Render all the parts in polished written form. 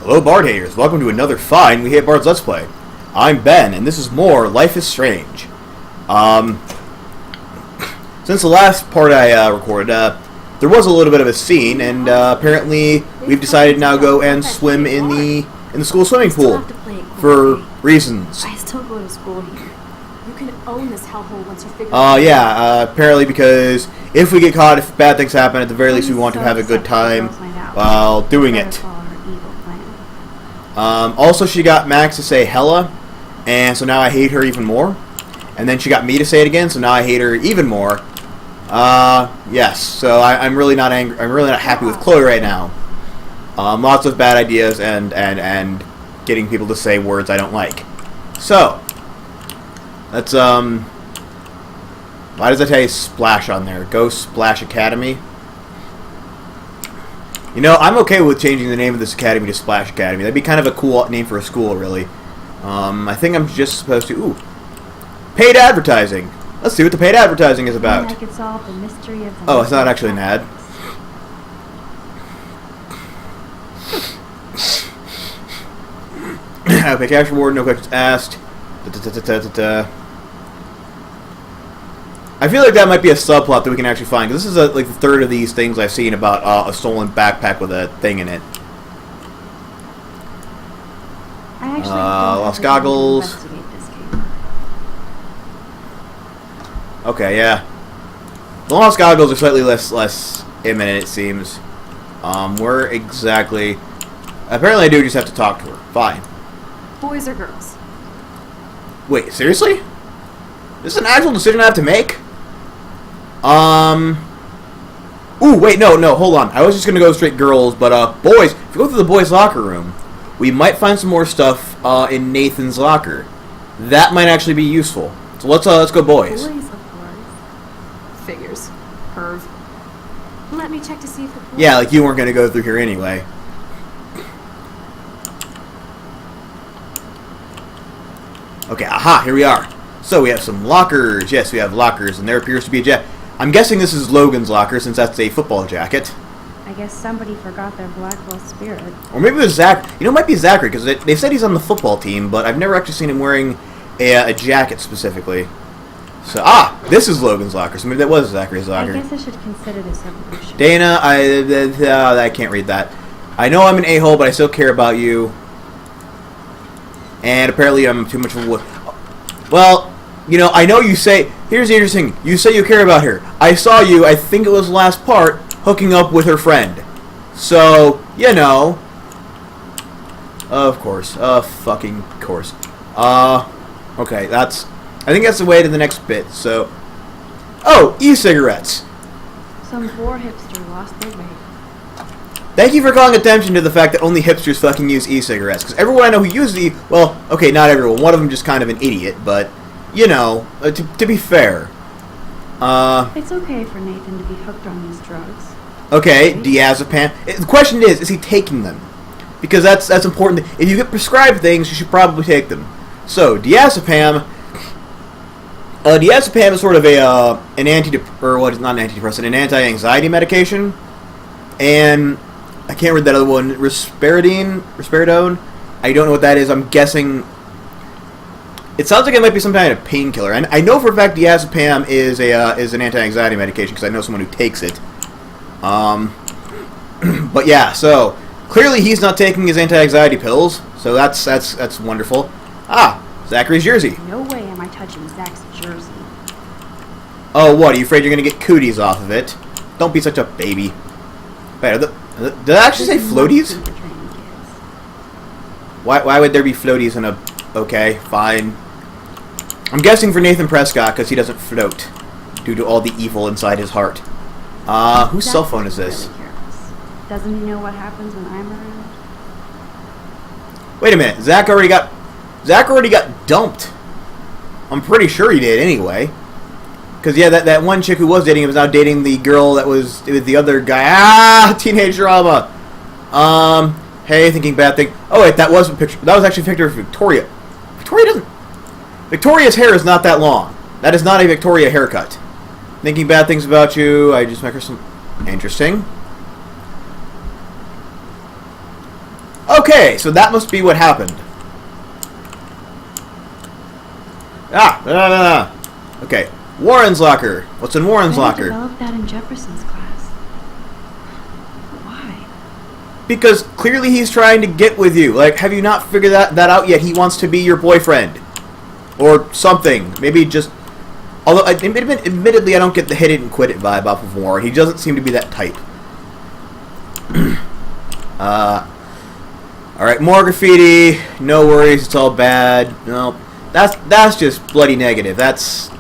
Hello Bard haters, welcome to another fine We Hate Bards Let's Play. I'm Ben, and this is more Life is Strange. Since the last part I recorded, there was a little bit of a scene, and apparently we've decided to now go and swim in the school swimming pool for reasons. I still go to school here. You can own this hellhole once you figure apparently because if we get caught, if bad things happen, at the very least we want to have a good time while doing it. Also, she got Max to say hella, and so now I hate her even more. And then she got me to say it again, so now I hate her even more. Yes, so I'm really not angry. I'm really not happy with Chloe right now. Lots of bad ideas and getting people to say words I don't like. So let's why does it say Splash on there? Go Splash Academy. You know, I'm okay with changing the name of this academy to Splash Academy. That'd be kind of a cool name for a school, really. I think I'm just supposed to... Ooh. Paid advertising. Let's see what the paid advertising is about. I could solve the mystery of the oh, it's not actually an ad. Okay, cash reward, no questions asked. I feel like that might be a subplot that we can actually find, because this is like the third of these things I've seen about a stolen backpack with a thing in it. I actually lost goggles. Okay, yeah. The lost goggles are slightly less imminent, it seems. Where exactly... Apparently I do just have to talk to her. Fine. Boys or girls? Wait, seriously? This is an actual decision I have to make? Ooh, wait, no, hold on. I was just gonna go straight girls, but, boys, if you go through the boys' locker room, we might find some more stuff, in Nathan's locker. That might actually be useful. So let's go boys. Boys, of course. Figures. Perv. Let me check to see if the boys... Yeah, like you weren't gonna go through here anyway. Okay, aha, here we are. So we have some lockers. Yes, we have lockers, and there appears to be a jacket. I'm guessing this is Logan's locker, since that's a football jacket. I guess somebody forgot their Blackwell spirit. Or maybe it was Zach. You know, it might be Zachary, because they said he's on the football team, but I've never actually seen him wearing a jacket specifically. So, this is Logan's locker, so maybe that was Zachary's locker. I guess I should consider this evolution. Dana, I can't read that. I know I'm an a-hole, but I still care about you. And apparently I'm too much of a... Well... You know, I know you say... Here's the interesting... You say you care about her. I saw you, I think it was last part, hooking up with her friend. So, you know... Of course. Fucking course. Okay, that's... I think that's the way to the next bit, so... Oh, e-cigarettes! Some poor hipster lost their way. Thank you for calling attention to the fact that only hipsters fucking use e-cigarettes. Because everyone I know who uses well, okay, not everyone. One of them just kind of an idiot, but... You know, to be fair. It's okay for Nathan to be hooked on these drugs. Okay, diazepam. The question is he taking them? Because that's important. If you get prescribed things, you should probably take them. So, diazepam. Diazepam is sort of an an anti-anxiety medication. And I can't read that other one. Risperidone. I don't know what that is. I'm guessing. It sounds like it might be some kind of painkiller, and I know for a fact diazepam is an anti-anxiety medication because I know someone who takes it. But yeah, so clearly he's not taking his anti-anxiety pills, so that's wonderful. Zachary's jersey. No way am I touching Zach's jersey. Oh, what? Are you afraid you're gonna get cooties off of it? Don't be such a baby. Wait, did I actually say floaties? Why would there be floaties in a? Okay, fine. I'm guessing for Nathan Prescott, because he doesn't float, due to all the evil inside his heart. Whose cell phone is this? Really careless. Doesn't he know what happens when I'm around? Wait a minute, Zach already got dumped. I'm pretty sure he did anyway. Because, yeah, that one chick who was dating him was now dating the girl that was with the other guy. Teenage drama. Hey, thinking bad thing. Oh, wait, that was a picture. That was actually a picture of Victoria. Victoria's hair is not that long. That is not a Victoria haircut. Thinking bad things about you. I just make her some... Interesting. Okay, so that must be what happened. Okay, Warren's locker. What's in Warren's locker? Developed that in Jefferson's class. Why? Because clearly he's trying to get with you. Like, have you not figured that out yet? He wants to be your boyfriend. Or something. Maybe just... Although, admittedly, I don't get the hit it and quit it vibe off of Warren. He doesn't seem to be that type. Alright, more graffiti. No worries, it's all bad. No, that's just bloody negative. That's...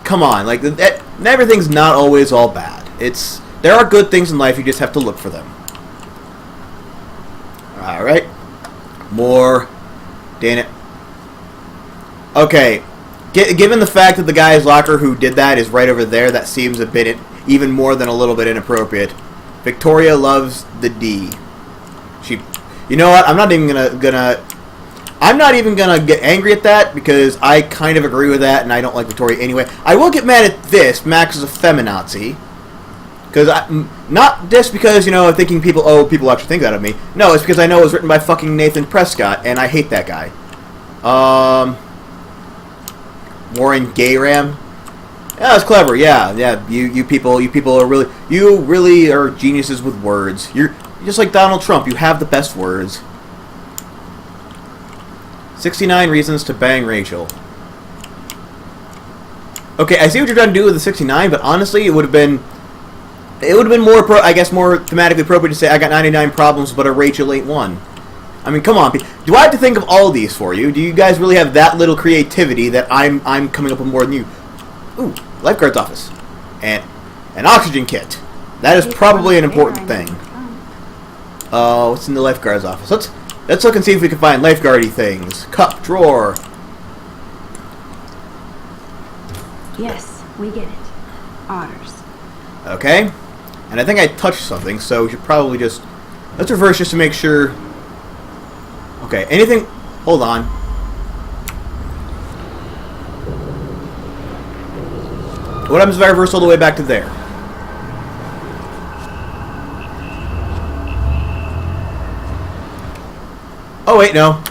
Come on, like, everything's not always all bad. There are good things in life, you just have to look for them. Alright. More. Damn it. Okay. Given the fact that the guy's locker who did that is right over there, that seems a bit, even more than a little bit inappropriate. Victoria loves the D. You know what? I'm not even gonna get angry at that because I kind of agree with that, and I don't like Victoria anyway. I will get mad at this. Max is a feminazi. Not just because, you know, thinking people actually think that of me. No, it's because I know it was written by fucking Nathan Prescott, and I hate that guy. Warren Gayram. Yeah, that's clever. Yeah. You people are really are geniuses with words. You're just like Donald Trump. You have the best words. 69 reasons to bang Rachel. Okay, I see what you're trying to do with the 69, but honestly, it would have been more thematically appropriate to say I got 99 problems, but a Rachel ain't one. I mean, come on. Do I have to think of all of these for you? Do you guys really have that little creativity that I'm coming up with more than you? Ooh, lifeguard's office. And an oxygen kit. That is probably an important thing. What's in the lifeguard's office? Let's look and see if we can find lifeguardy things. Cup, drawer. Yes, we get it. Otters. Okay. And I think I touched something, so we should probably just... Let's reverse just to make sure... Okay, anything... Hold on. What happens if I reverse all the way back to there? Oh, wait, no.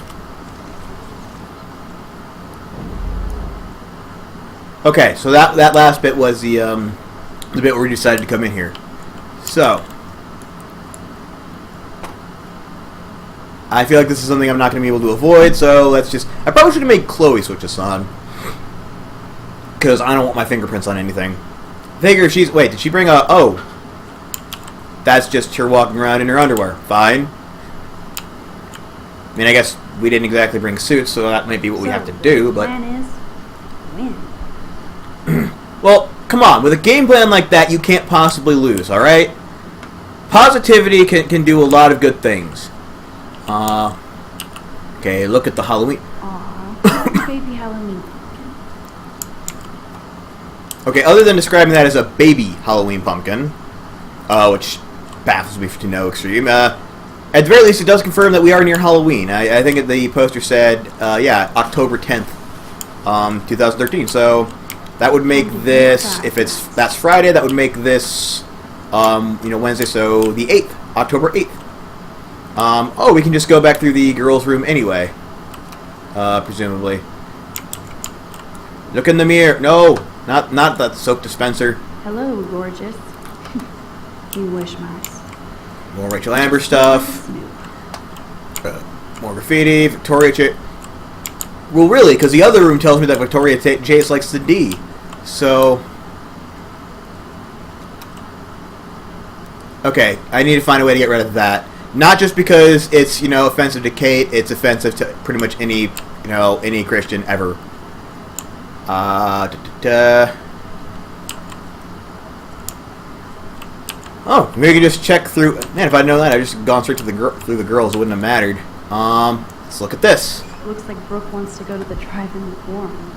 Okay, so that last bit was the bit where we decided to come in here. So... I feel like this is something I'm not going to be able to avoid, so let's just... I probably should have made Chloe switch us on. Because I don't want my fingerprints on anything. Figure she's... Wait, did she bring a... Oh. That's just her walking around in her underwear. Fine. I mean, I guess we didn't exactly bring suits, so that might be what we have to do, but... The plan is... win. Well, come on. With a game plan like that, you can't possibly lose, alright? Positivity can do a lot of good things. Okay, look at the Halloween. Aww, baby Halloween pumpkin. Okay, other than describing that as a baby Halloween pumpkin, which baffles me to no extreme, at the very least it does confirm that we are near Halloween. I think the poster said, yeah, October 10th, 2013, so that would make this, if that's Friday, that would make this, Wednesday, so the 8th, October 8th. Oh, we can just go back through the girls' room anyway. Presumably. Look in the mirror. No, not that soap dispenser. Hello, gorgeous. You wish, Max. More Rachel Amber stuff. More graffiti. Victoria J. Well, really, because the other room tells me that Victoria J. likes the D. So... Okay, I need to find a way to get rid of that. Not just because it's, offensive to Kate, it's offensive to pretty much any, any Christian ever. Oh, maybe we can just check through. Man, if I'd known that, I'd just gone straight to through the girls. It wouldn't have mattered. Let's look at this. Looks like Brooke wants to go to the drive-in with Warren.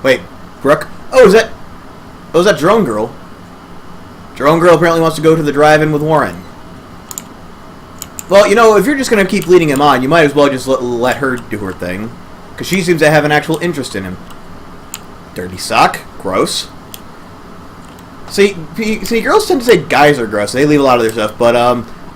Wait, Brooke? Oh, is that Drone Girl? Drone Girl apparently wants to go to the drive-in with Warren. Well, if you're just going to keep leading him on, you might as well just let her do her thing. Because she seems to have an actual interest in him. Dirty sock. Gross. See, girls tend to say guys are gross. They leave a lot of their stuff. But,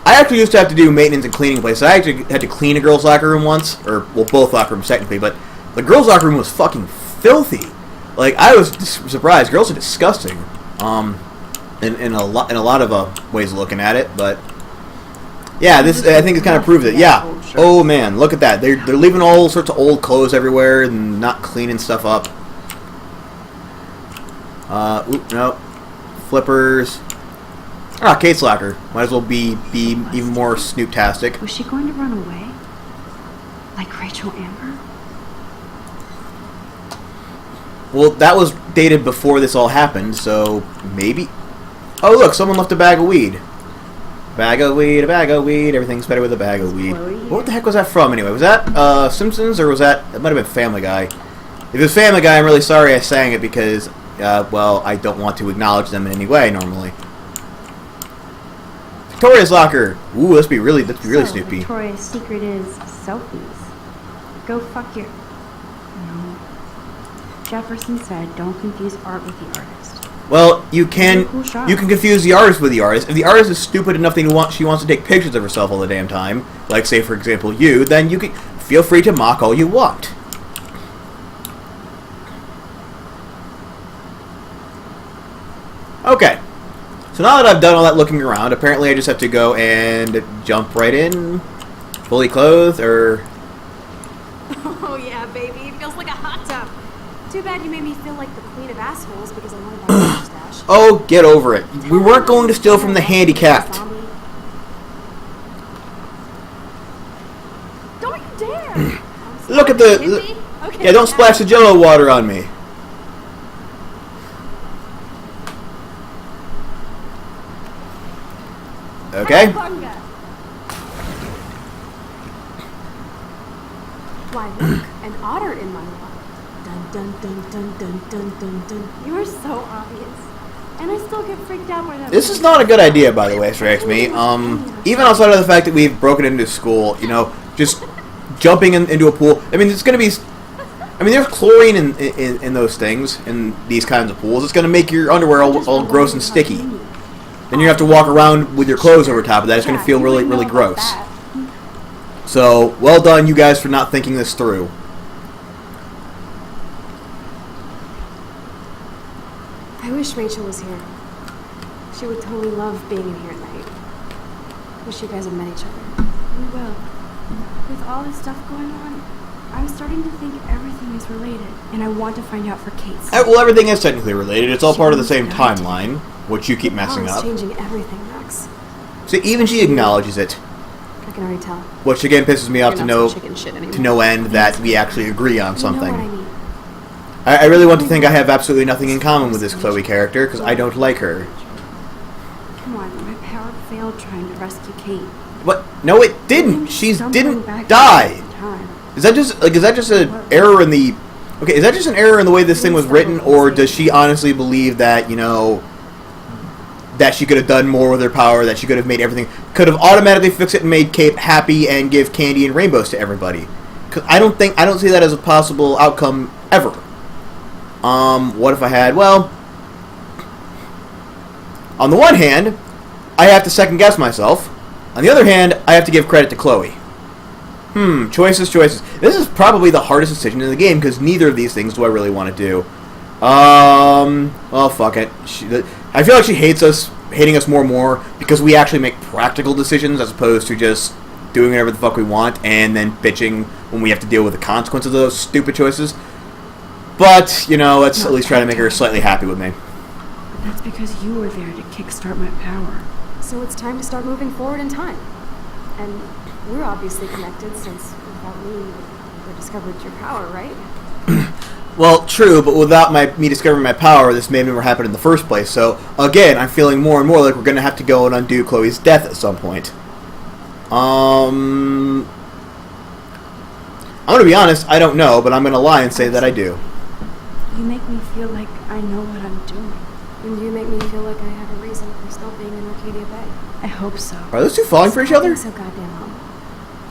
I actually used to have to do maintenance and cleaning places. I actually had to clean a girls' locker room once, or well, both locker rooms technically, but the girls' locker room was fucking filthy. Like, I was surprised. Girls are disgusting. In a lot of ways of looking at it, but yeah, this I think it kind of proves it. Yeah. Oh man, look at that. They're leaving all sorts of old clothes everywhere and not cleaning stuff up. No. Flippers. Ah, Kate's locker. Might as well be even more snoop-tastic. Was she going to run away? Like Rachel Amber? Well, that was dated before this all happened, so maybe. Oh, look, someone left a bag of weed. Bag of weed, a bag of weed. Everything's better with a bag of weed. What the heck was that from, anyway? Was that Simpsons, or was that... It might have been Family Guy. If it was Family Guy, I'm really sorry I sang it because, well, I don't want to acknowledge them in any way, normally. Victoria's locker. Ooh, let's be really Snoopy. Victoria's secret is selfies. Go fuck your... No. Jefferson said, don't confuse art with the artist. Well, you can confuse the artist with the artist. If the artist is stupid enough that she wants to take pictures of herself all the damn time, like say for example you, then you can feel free to mock all you want. Okay. So now that I've done all that looking around, apparently I just have to go and jump right in, fully clothed, or... Oh yeah, baby, it feels like a hot tub. Too bad you made me feel like the queen of assholes because I wanted my mustache. Oh, get over it. We weren't going to steal from the handicapped. Don't you dare! Look at the... Okay, yeah, don't splash the Jello water on me. Okay. Why look, an otter in my lap. Dun dun dun dun dun dun dun dun. You are so obvious. And I still get freaked out when this is not a good idea, by the way, strikes me. Even outside of the fact that we've broken into school, you know, just jumping into a pool. I mean, it's going to be... I mean, there's chlorine in those things, in these kinds of pools. It's going to make your underwear all gross and sticky. Then you have to walk around with your clothes over top of that. It's going to feel really, really gross. So, well done, you guys, for not thinking this through. I wish Rachel was here. She would totally love being in here at night. Wish you guys had met each other. We will. With all this stuff going on, I'm starting to think everything is related, and I want to find out for Kate's sake. Well, everything is technically related. It's all part of the same timeline, which you keep messing up. Changing everything, Max. So even she acknowledges it. I can already tell. Which again pisses me off to no end that we actually agree on something. You know what I mean. I really want to think I have absolutely nothing in common with this Chloe character, because I don't like her. Come on, my power failed trying to rescue Kate. What? No, it didn't. She didn't die. Is that just an error in the... Okay, is that just an error in the way this thing was written, or does she honestly believe that, you know, that she could have done more with her power, that she could have made everything... Could have automatically fixed it and made Kate happy and give candy and rainbows to everybody? Because I don't see that as a possible outcome ever. What if I had... Well... On the one hand, I have to second-guess myself. On the other hand, I have to give credit to Chloe. Choices. This is probably the hardest decision in the game, because neither of these things do I really want to do. Well, fuck it. I feel like she hating us more and more, because we actually make practical decisions, as opposed to just doing whatever the fuck we want, and then bitching when we have to deal with the consequences of those stupid choices. But, you know, let's at least try to make her slightly happy with me. But that's because you were there to kickstart my power. So it's time to start moving forward in time. And we're obviously connected, since without me, you would have discovered your power, right? Well, true, but without me discovering my power, this may have never happened in the first place. So, again, I'm feeling more and more like we're going to have to go and undo Chloe's death at some point. I'm going to be honest, I don't know, but I'm going to lie and say that I do. You make me feel like I know what I'm doing. And you make me feel like I have a reason for still being in Arcadia Bay. I hope so. Are those two falling for each other? So goddamn long.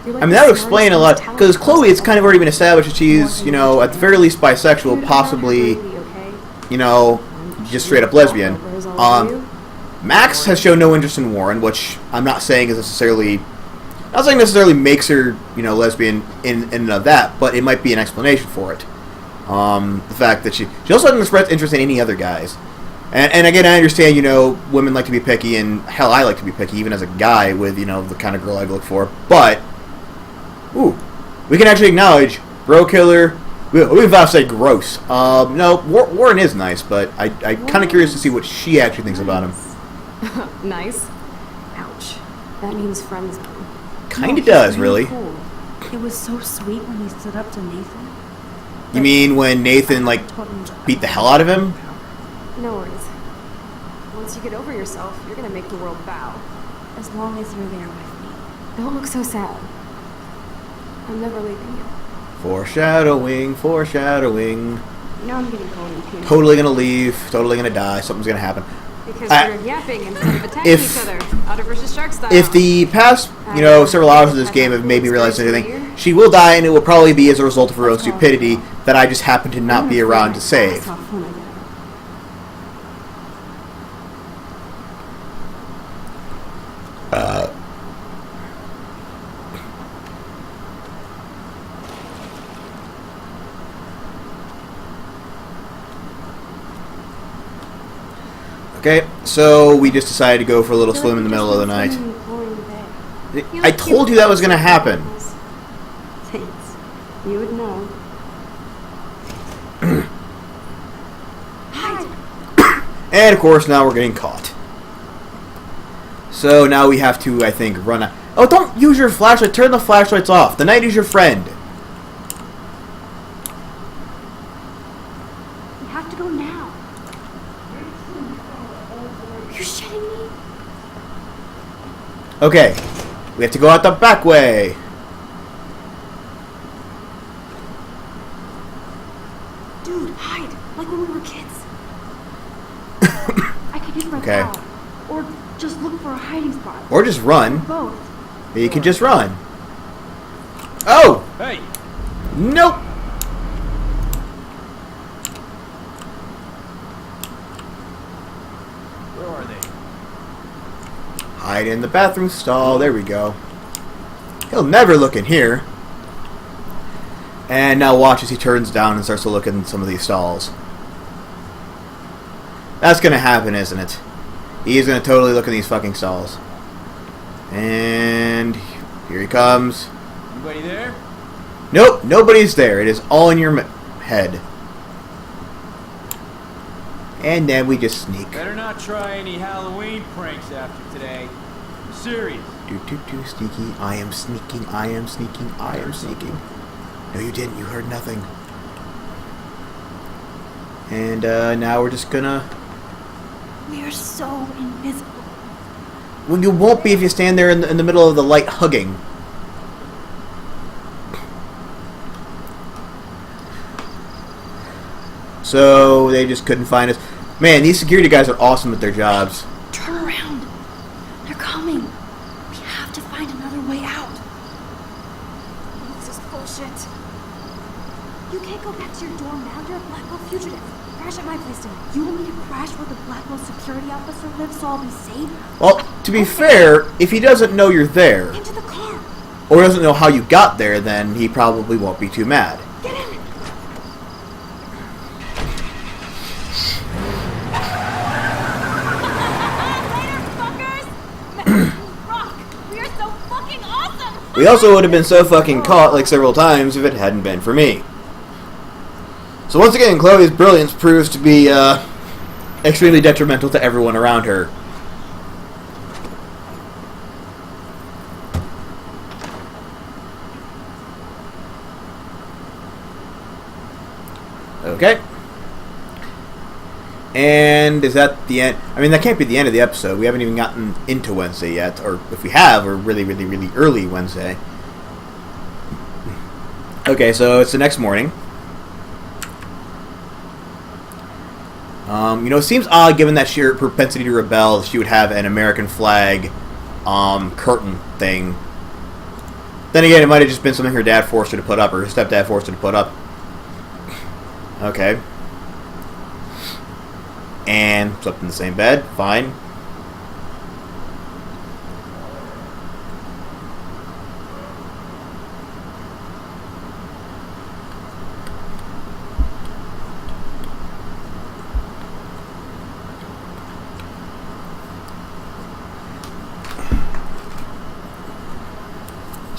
Like, I mean, that would explain a lot, because Chloe, it's kind of already been established that she's, you know, at the very least bisexual, possibly, you know, just straight up lesbian. Max has shown no interest in Warren, which I'm not saying is necessarily... Not saying necessarily makes her, lesbian in and of that, but it might be an explanation for it. The fact that she also doesn't express interest in any other guys. And again, I understand, women like to be picky, and hell, I like to be picky, even as a guy with, the kind of girl I look for. But, we can actually acknowledge bro killer. We about to say gross. No, Warren is nice, but I'm kind of curious to see what she actually thinks about him. Nice? Ouch. That means friend zone. Kind of does, really. Cool. It was so sweet when he stood up to Nathan. You mean when Nathan, beat the hell out of him? No worries. Once you get over yourself, you're gonna make the world bow. As long as you're there with me. Don't look so sad. I'm never leaving you. Foreshadowing, foreshadowing. Now I'm getting cold and puny. Totally gonna leave, totally gonna die, something's gonna happen. Because we're yapping instead of attacking each other. Otter versus shark style. If the past, several hours of this game have made me realize anything, she will die, and it will probably be as a result of her own stupidity that I just happen to not be around to save. Okay, so we just decided to go for a little swim in the middle of the night. I told you that was going to happen. Thanks. You would know. And of course, now we're getting caught. So now we have to, I think, run out. Oh, don't use your flashlight. Turn the flashlights off. The night is your friend. We have to go now. Are you shitting me? Okay. We have to go out the back way. Dude, hide. Like when we were kids. I could use my Okay. power. Or just look for a hiding spot. Or just run. Both. You can just run. Oh! Hey! Nope! Where are they? Hide in the bathroom stall. There we go. He'll never look in here. And now watch as he turns down and starts to look in some of these stalls. That's gonna happen, isn't it? He's gonna totally look in these fucking stalls. And here he comes. Anybody there? Nope, nobody's there. It is all in your head. And then we just sneak. Better not try any Halloween pranks after today. I'm serious. Do sneaky. I am sneaking. I am sneaking. I am sneaking. No, you didn't. You heard nothing. And now we're just gonna. We are so invisible. Well, you won't be if you stand there in the middle of the light hugging. So they just couldn't find us. Man, these security guys are awesome at their jobs. Turn around. They're coming. We have to find another way out. This is bullshit. You can't go back to your dorm now. You're a Blackwell fugitive. Crash at my place tonight. You want me to crash where the Blackwell security officer lives so I'll be safe? Well, to be fair, if he doesn't know you're there, Into the car. or doesn't know how you got there, then he probably won't be too mad. Get in. We also would have been so fucking caught like several times if it hadn't been for me. So once again, Chloe's brilliance proves to be extremely detrimental to everyone around her. Okay. And is that the end? I mean, that can't be the end of the episode. We haven't even gotten into Wednesday yet. Or if we have, we're really, really, really early Wednesday. Okay, so it's the next morning. It seems odd given that sheer propensity to rebel, she would have an American flag curtain thing. Then again, it might have just been something her dad forced her to put up, or her stepdad forced her to put up. Okay. And slept in the same bed. Fine.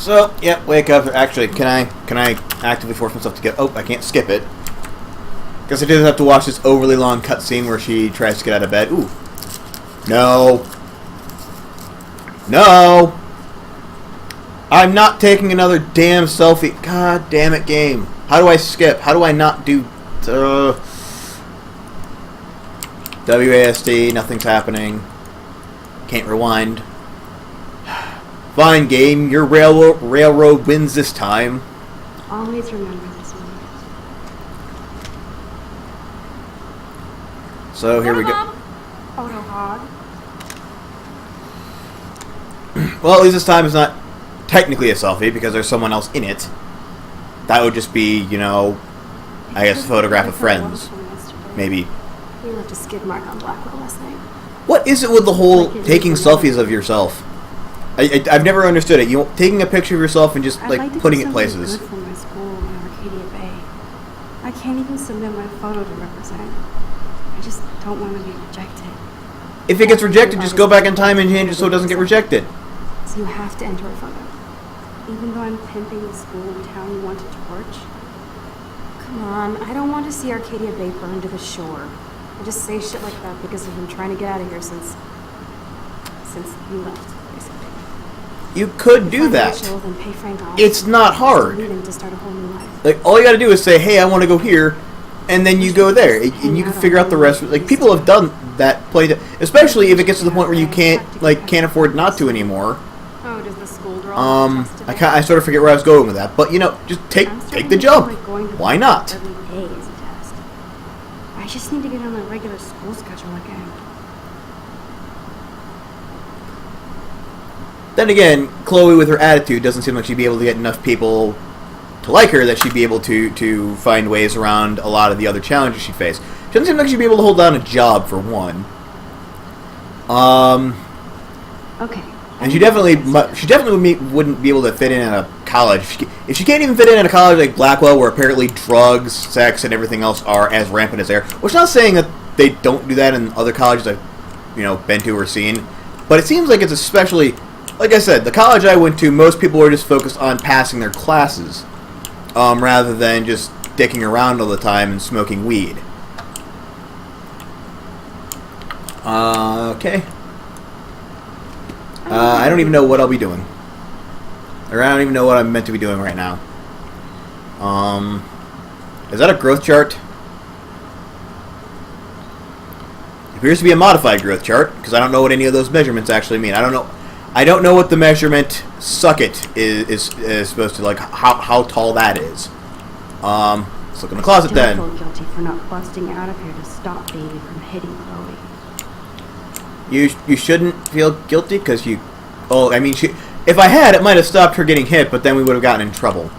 So, yeah, wake up. Actually, can I actively force myself to get... Oh, I can't skip it. Guess I did have to watch this overly long cutscene where she tries to get out of bed. Ooh. No. No. I'm not taking another damn selfie. God damn it, game. How do I skip? How do I not do... WASD, nothing's happening. Can't rewind. Fine, game. Your railroad wins this time. Always remember this moment. So, here we go. Photo hog. Well, at least this time it's not technically a selfie because there's someone else in it. That would just be, you know, I guess a photograph of friends. Maybe. We left a skid mark on Blackwell last night. What is it with the whole taking selfies of yourself? I've never understood it. You taking a picture of yourself and just like putting it places. Good for my school in Arcadia Bay. I can't even submit my photo to represent. I just don't want to be rejected. If it gets rejected, just go back in time and change it so it doesn't get rejected. So you have to enter a photo. Even though I'm pimping the school and town you want to torch. Come on, I don't want to see Arcadia Bay burn to the shore. I just say shit like that because I've been trying to get out of here since you left, basically. You could do that. Rachel, then pay Frank off. It's not hard. Lead him to start a whole new life. Like, all you gotta do is say, hey, I want to go here, and then you go there, and you can figure out the rest. Like, people have done that, played it, especially if it gets to the point where you can't afford not to anymore. Oh, does the schoolgirl I sort of forget where I was going with that, but, you know, just take the jump. Why not? Every day is a test. I just need to get on a regular school schedule again. Then again, Chloe, with her attitude, doesn't seem like she'd be able to get enough people to like her that she'd be able to find ways around a lot of the other challenges she'd face. She doesn't seem like she'd be able to hold down a job, for one. Okay. And she definitely wouldn't be able to fit in at a college. If she can't even fit in a college like Blackwell, where apparently drugs, sex, and everything else are as rampant as there, which is not saying that they don't do that in other colleges I've, you know, been to or seen, but it seems like it's especially, like I said, the college I went to, most people were just focused on passing their classes, rather than just dicking around all the time and smoking weed. Okay. I don't even know what I'll be doing. Or I don't even know what I'm meant to be doing right now. Is that a growth chart? It appears to be a modified growth chart, because I don't know what any of those measurements actually mean. I don't know what the measurement sucket is supposed to, like, how tall that is. Let's look in the closet then. I feel guilty for not busting out of here to stop Baby from hitting Chloe. You shouldn't feel guilty because you... Oh, I mean, if I had, it might have stopped her getting hit, but then we would have gotten in trouble.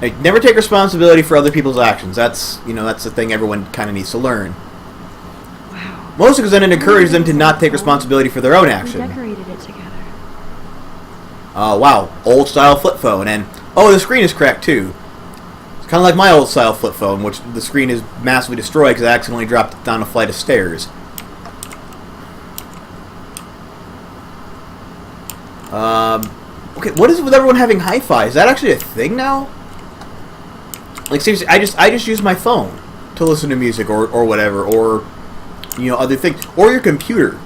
Like, never take responsibility for other people's actions. That's the thing everyone kind of needs to learn. Wow. Mostly because then it encourages them to not take responsibility for their own action. We decorated it together. Wow, old style flip phone, and oh, the screen is cracked too. It's kind of like my old style flip phone, which the screen is massively destroyed because I accidentally dropped it down a flight of stairs. Okay, what is it with everyone having hi-fi? Is that actually a thing now? Like, seriously, I just use my phone to listen to music or whatever, or, you know, other things, or your computer.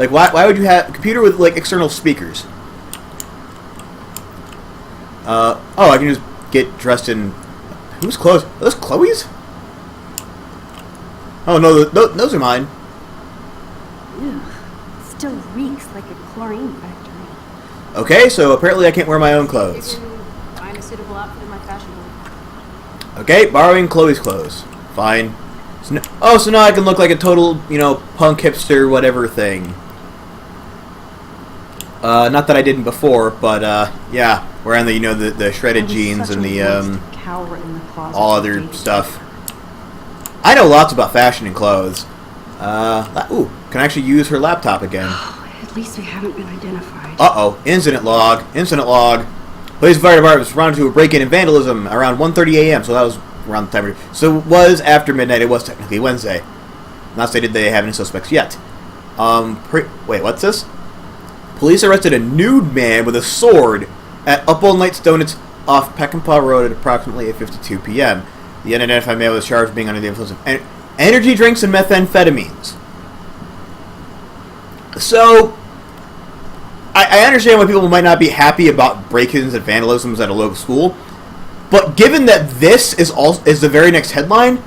Like, why would you have a computer with, like, external speakers? Oh, I can just get dressed in... Whose clothes? Are those Chloe's? Oh, no, those are mine. Ew. Still reeks like a chlorine factory. Okay, so apparently I can't wear my own clothes. You can find a suitable outfit in my fashion book. Okay, borrowing Chloe's clothes. Fine. So now I can look like a total, you know, punk hipster whatever thing. Not that I didn't before, but, yeah, wearing the, you know, the shredded jeans and the, all other stuff. I know lots about fashion and clothes. Ooh, can I actually use her laptop again? At least we haven't been identified. Uh-oh, incident log. Police fire department responded to a break-in and vandalism around 1:30 a.m., so that was around the time. So it was after midnight. It was technically Wednesday. Not stated they have any suspects yet. Wait, what's this? Police arrested a nude man with a sword at Up All Night's Donuts off Peckinpah Road at approximately 8:52 p.m. The unidentified male was charged with being under the influence of energy drinks and methamphetamines. So, I understand why people might not be happy about break-ins and vandalisms at a local school, but given that this is the very next headline,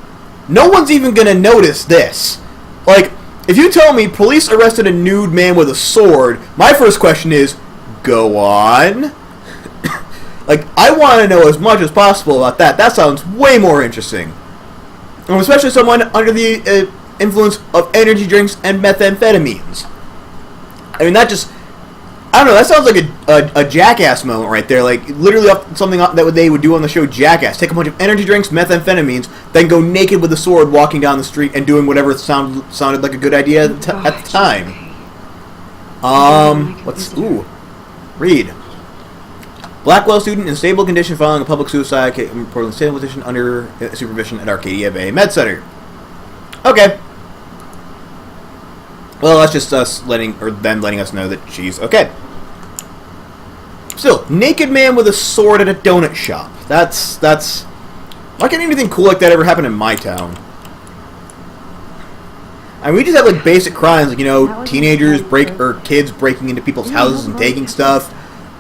no one's even going to notice this. Like, if you tell me police arrested a nude man with a sword, my first question is, go on? Like, I want to know as much as possible about that. That sounds way more interesting. And especially someone under the influence of energy drinks and methamphetamines. I mean, that just... I don't know, that sounds like a Jackass moment right there. Like, literally something that they would do on the show Jackass. Take a bunch of energy drinks, methamphetamines, then go naked with a sword walking down the street and doing whatever sounded like a good idea at the time. Read. Blackwell student in stable condition following a public suicide case reporting stable condition under supervision at Arcadia Bay Med Center. Okay. Well, that's just them letting us know that she's okay. Still, naked man with a sword at a donut shop. That's... Why can't anything cool like that ever happen in my town? I mean, we just have, like, basic crimes, like, you know, teenagers kids breaking into people's houses and taking stuff.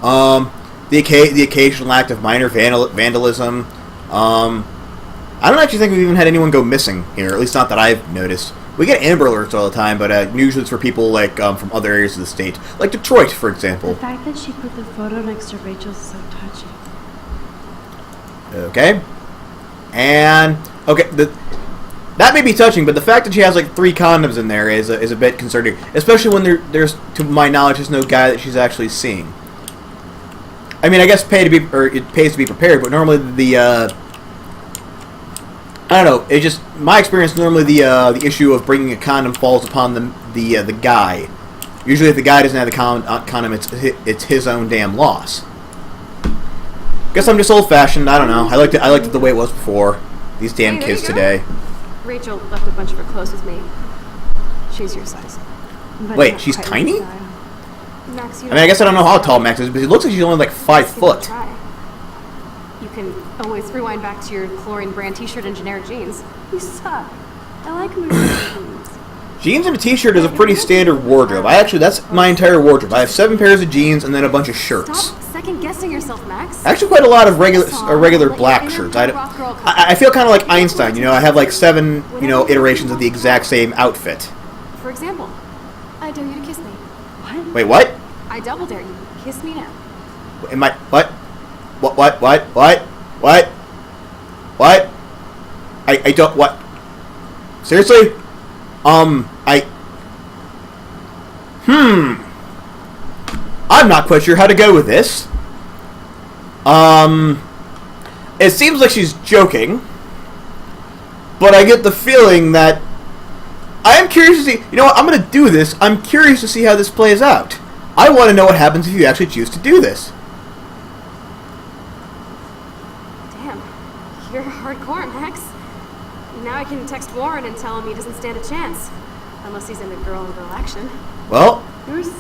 The occasional act of minor vandalism. I don't actually think we've even had anyone go missing here, at least not that I've noticed. We get Amber Alerts all the time, but usually it's for people like from other areas of the state, like Detroit, for example. The fact that she put the photo next to Rachel's is so touching. Okay. And okay, that may be touching, but the fact that she has like 3 condoms in there is a bit concerning, especially when there's, to my knowledge, there's no guy that she's actually seeing. I mean, I guess it pays to be prepared, but normally I don't know. It just my experience. Normally, the issue of bringing a condom falls upon the guy. Usually, if the guy doesn't have the condom, it's his own damn loss. Guess I'm just old-fashioned. I don't know. I liked it the way it was before. These damn kids today. Rachel left a bunch of her clothes with me. She's your size. But wait, she's tiny? Max, I mean, I guess I don't know how tall Max is, but it looks like she's only like 5 foot. You can always rewind back to your chlorine brand t-shirt and generic jeans. You suck. I like jeans. Jeans and a t-shirt is a pretty standard wardrobe. That's my entire wardrobe. I have 7 pairs of jeans and then a bunch of shirts. Stop second-guessing yourself, Max. Actually, quite a lot of regular black shirts. I feel kind of like Einstein. You know, I have like 7 iterations of the exact same outfit. For example, I dare you to kiss me. What? Wait, what? I double dare you. Kiss me now. Am I what? What? I don't what? Seriously? I'm not quite sure how to go with this. It seems like she's joking, but I get the feeling that I am curious to see. You know what? I'm going to do this. I'm curious to see how this plays out. I want to know what happens if you actually choose to do this. Damn, you're hardcore, Max. Now I can text Warren and tell him he doesn't stand a chance. Unless he's into girl-on-girl action. Well,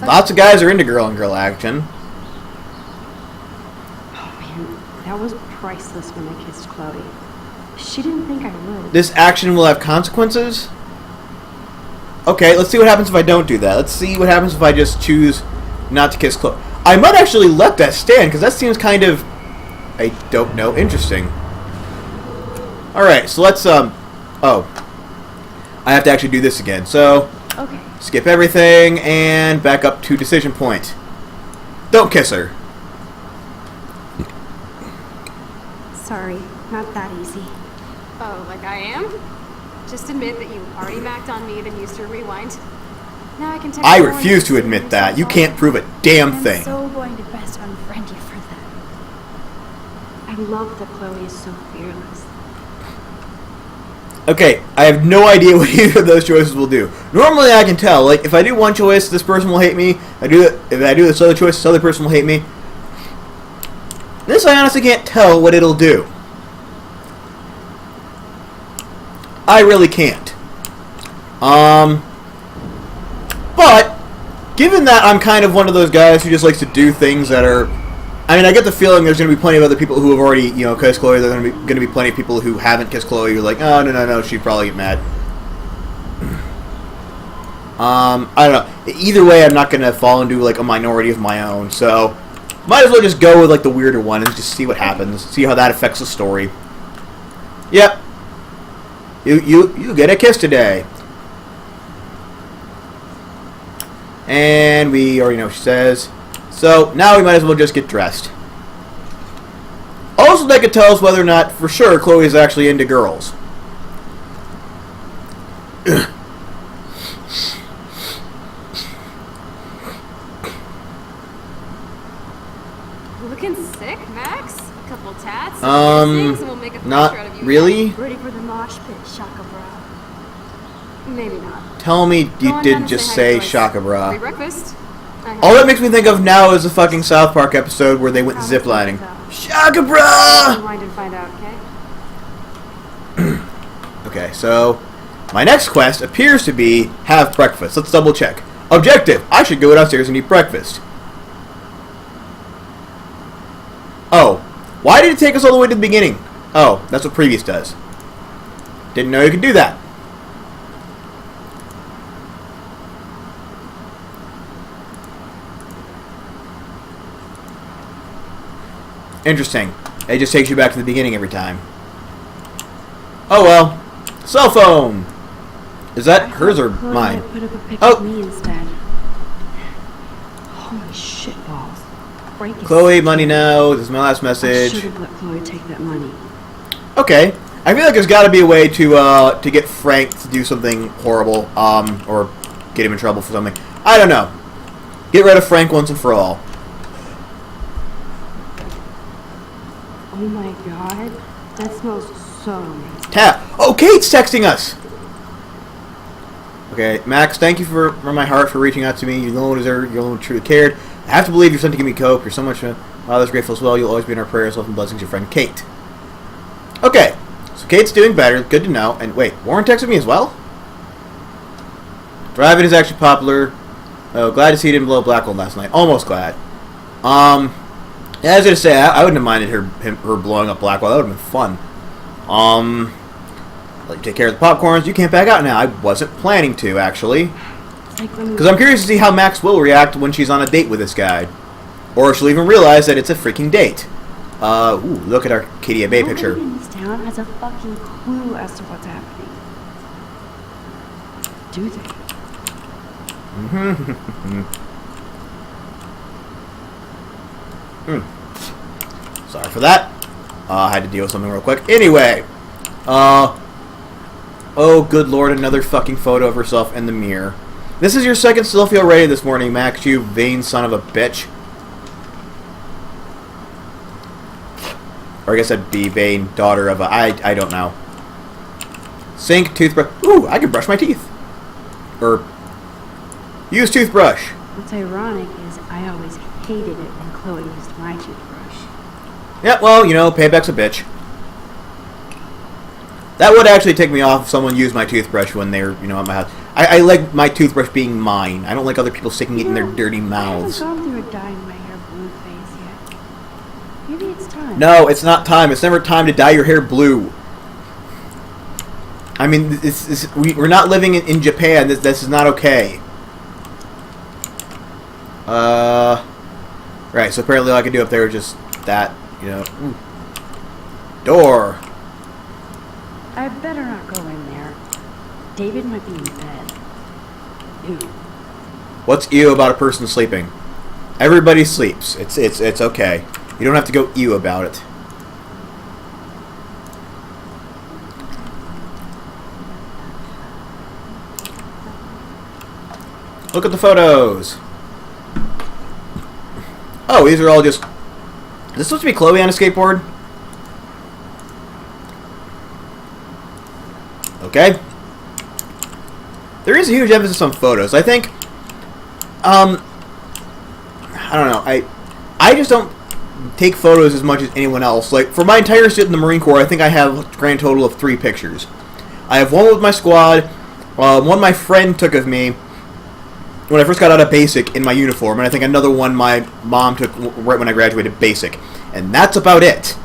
lots of guys are into girl-on-girl action. Oh man, that was priceless when I kissed Chloe. She didn't think I would. This action will have consequences? Okay, let's see what happens if I don't do that. Let's see what happens if I just choose not to kiss Chloe. I might actually let that stand, because that seems kind of, I don't know, interesting. Alright, so let's, oh. I have to actually do this again. So, okay. Skip everything, and back up to decision point. Don't kiss her. Sorry, not that easy. Oh, like I am? Just admit that you already backed on me, then used your rewind. Now I can text I Warren refuse to and admit say that. You yourself can't prove a damn thing. I'm so going to best unfriend you for that. I love that Chloe is so fearless. Okay, I have no idea what either of those choices will do. Normally I can tell. Like, if I do one choice, this person will hate me. If I do this other choice, this other person will hate me. This I honestly can't tell what it'll do. I really can't. But, given that I'm kind of one of those guys who just likes to do things that are, I I mean, I get the feeling there's going to be plenty of other people who have already, you know, kissed Chloe. There's going to be plenty of people who haven't kissed Chloe. You're like, oh, no, she'd probably get mad. I don't know. Either way, I'm not going to fall into, like, a minority of my own. So, might as well just go with, like, the weirder one and just see what happens. See how that affects the story. Yep. You get a kiss today. And we already know what she says. So, now we might as well just get dressed. Also, they could tell us whether or not, for sure, Chloe is actually into girls. Looking sick, Max? A couple tats, and we'll make a picture out of you. Really? Ready for the mosh pit, Shaka Bra. Maybe not. Tell me you didn't just say Shaka Free Bra. breakfast. All that makes me think of now is the fucking South Park episode where they went ziplining. Shaka Bra! Rewind and find out, okay? Okay, so my next quest appears to be have breakfast. Let's double check. Objective: I should go downstairs and eat breakfast. Oh, why did it take us all the way to the beginning? Oh, that's what previous does. Didn't know you could do that. Interesting. It just takes you back to the beginning every time. Oh well. Cell phone! Is that hers or mine? Put up a picture Oh. of me instead. Holy shit balls. Break Chloe, money now. This is my last I message. should have let Chloe take that money. Okay. I feel like there's got to be a way to get Frank to do something horrible, or get him in trouble for something. I don't know. Get rid of Frank once and for all. Oh my god. That smells so amazing. Tap. Oh, Kate's texting us. Okay, Max, thank you from my heart for reaching out to me. You're the one you're the one who truly cared. I have to believe you're sent to give me coke. You're so much Father's grateful as well. You'll always be in our prayers. Love and blessings, your friend Kate. Okay, so Kate's doing better. Good to know. And wait, Warren texted me as well? Driving is actually popular. Oh, glad to see he didn't blow Blackwell last night. Almost glad. Yeah, I was gonna say I wouldn't have minded her blowing up Blackwell. That would have been fun. Let you take care of the popcorns. You can't back out now. I wasn't planning to actually, because I'm curious to see how Max will react when she's on a date with this guy, or she'll even realize that it's a freaking date. Ooh, look at our Katie Bay picture. Nobody in this town has a fucking clue as to what's happening. Do they? Sorry for that. I had to deal with something real quick. Anyway, oh good lord, another fucking photo of herself in the mirror. This is your second selfie already this morning, Max, you vain son of a bitch. Or I guess that'd be vain daughter of a... I don't know. Sink, toothbrush... Ooh, I can brush my teeth. Or... use toothbrush. What's ironic is I always hated it when Chloe used my toothbrush. Yeah, well, you know, payback's a bitch. That would actually take me off if someone used my toothbrush when they're, you know, at my house. I like my toothbrush being mine. I don't like other people sticking it in their dirty mouths. I haven't gone through a dyeing my hair blue phase yet. Maybe it's time. No, it's not time. It's never time to dye your hair blue. I mean, we're not living in Japan. This is not okay. Right, so apparently all I can do up there is just that, you know. Ooh. Door. I better not go in there. David might be in bed. Ew. What's ew about a person sleeping? Everybody sleeps. It's okay. You don't have to go ew about it. Look at the photos. Oh, these are all just... Is this supposed to be Chloe on a skateboard? Okay. There is a huge emphasis on photos. I think... I don't know. I just don't take photos as much as anyone else. Like, for my entire stint in the Marine Corps, I think I have a grand total of 3 pictures. I have one with my squad, one my friend took of me, when I first got out of basic in my uniform, and I think another one my mom took right when I graduated basic. And that's about it.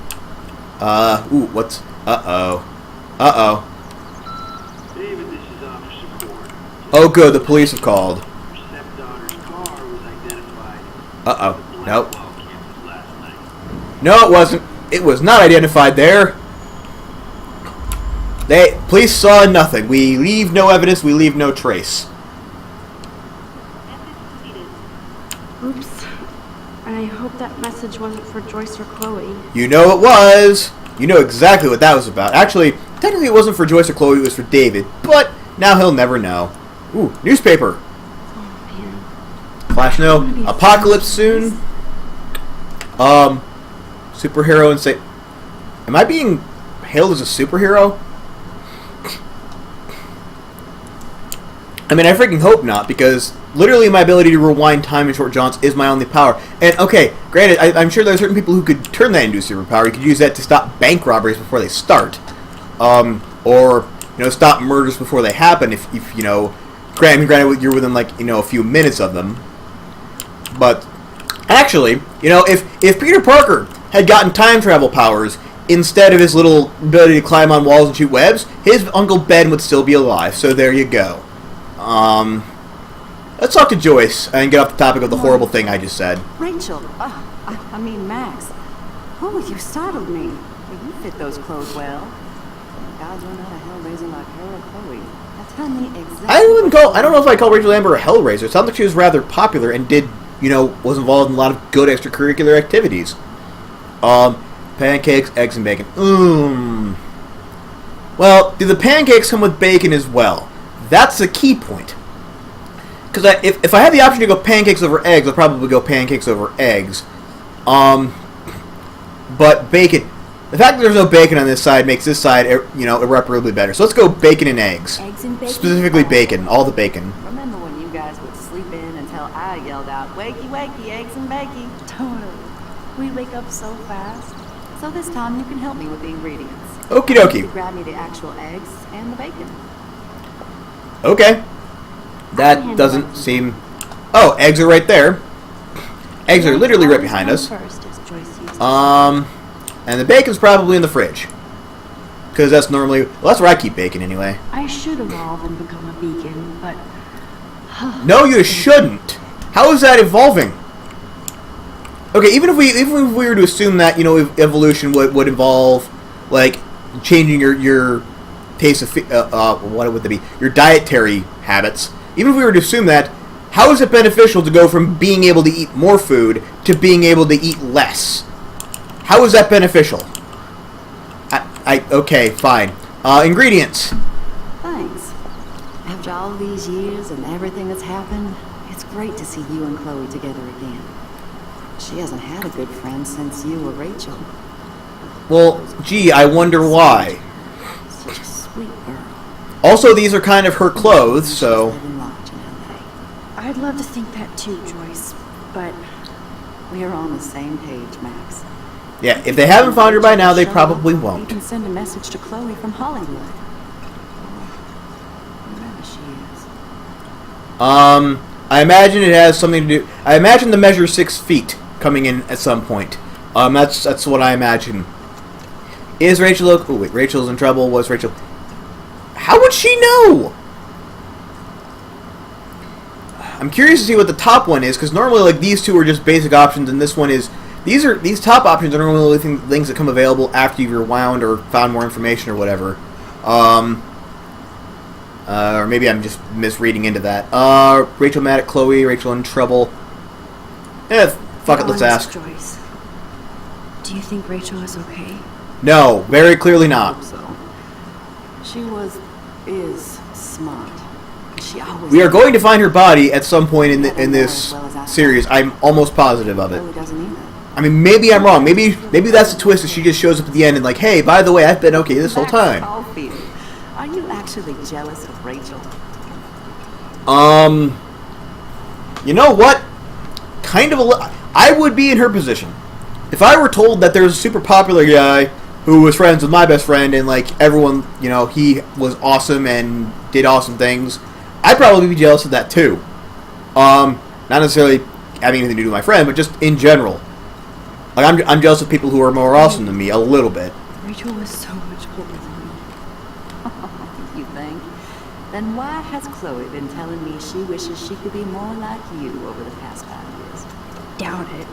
Ooh, what's... Uh-oh. David, this is Officer Ford. Oh, good, the police have called. Your stepdaughter's car was identified. Uh-oh. Nope. Blackwell campus last night. No, it wasn't. It was not identified there. Police saw nothing. We leave no evidence, we leave no trace. Oops. I hope that message wasn't for Joyce or Chloe. You know it was. You know exactly what that was about. Actually, technically it wasn't for Joyce or Chloe, it was for David. But now he'll never know. Ooh, newspaper. Oh, man. Flash no. Apocalypse soon. Superhero and say... Am I being hailed as a superhero? I mean, I freaking hope not, because literally my ability to rewind time in short jaunts is my only power. And, okay, granted, I'm sure there are certain people who could turn that into a superpower. You could use that to stop bank robberies before they start. Or, stop murders before they happen if granted you're within, like, a few minutes of them. But, actually, if Peter Parker had gotten time travel powers instead of his little ability to climb on walls and shoot webs, his Uncle Ben would still be alive. So there you go. Let's talk to Joyce and get off the topic of the horrible thing I just said. Rachel, I mean Max. Oh, you startled me. Well, you fit those clothes well. God, you're not a hellraiser like her or Chloe. Now tell me exactly. I don't know if I call Rachel Amber a hellraiser. It sounds like she was rather popular and was involved in a lot of good extracurricular activities. Pancakes, eggs, and bacon. Well, do the pancakes come with bacon as well? That's the key point. Because if I had the option to go pancakes over eggs, I'd probably go pancakes over eggs. But bacon, the fact that there's no bacon on this side makes this side, irreparably better. So let's go bacon and eggs. Eggs and bacon? Specifically bacon, all the bacon. Remember when you guys would sleep in until I yelled out, wakey, wakey, eggs and bacon? Totally. We wake up so fast. So this time you can help me with the ingredients. Okie You dokie. grab me the actual eggs and the bacon. Okay. That doesn't seem... Oh, eggs are right there. Eggs are literally right behind us. First, as Joyce used to And the bacon's probably in the fridge. Because that's normally... Well, that's where I keep bacon anyway. say. I should evolve and become a vegan, but... No, you shouldn't. How is that evolving? Okay, even if we were to assume that, evolution would involve, like, changing your taste of... what would that be? Your dietary habits. Even if we were to assume that, how is it beneficial to go from being able to eat more food to being able to eat less? How is that beneficial? Okay, fine. Ingredients. Thanks. After all these years and everything that's happened, it's great to see you and Chloe together again. She hasn't had a good friend since you or Rachel. Well, gee, I wonder why. Such a sweet girl. Also, these are kind of her clothes, so... She's living large in LA. I'd love to think that too, Joyce, but... We're on the same page, Max. Yeah, if they haven't found her by now, they probably You won't. can send a message to Chloe from Hollywood. Wherever she is. I imagine it has something to do... I imagine the measure 6 feet coming in at some point. That's what I imagine. Is Rachel... Oh, wait, Rachel's in trouble. Was Rachel... How would she know? I'm curious to see what the top one is, because normally, like, these two are just basic options, and this one is... These top options are normally things that come available after you've rewound or found more information or whatever. Or maybe I'm just misreading into that. Rachel mad at Chloe, Rachel in trouble. Fuck it, let's ask. Joyce, do you think Rachel is okay? No, very clearly not. So, she is smart. She always... We are going to find her body at some point in this series. I'm almost positive of it. Chloe doesn't either. I mean, maybe I'm wrong. Maybe that's the twist. That she just shows up at the end and like, hey, by the way, I've been okay this whole time. Are you actually jealous of Rachel? You know what? Kind of I would be in her position. If I were told that there's a super popular guy who was friends with my best friend and like everyone, he was awesome and did awesome things, I'd probably be jealous of that too. Not necessarily having anything to do with my friend, but just in general. Like, I'm jealous of people who are more awesome than me, a little bit. Rachel was so much older than me. You think? Then why has Chloe been telling me she wishes she could be more like you over the past 5 years? Doubt it.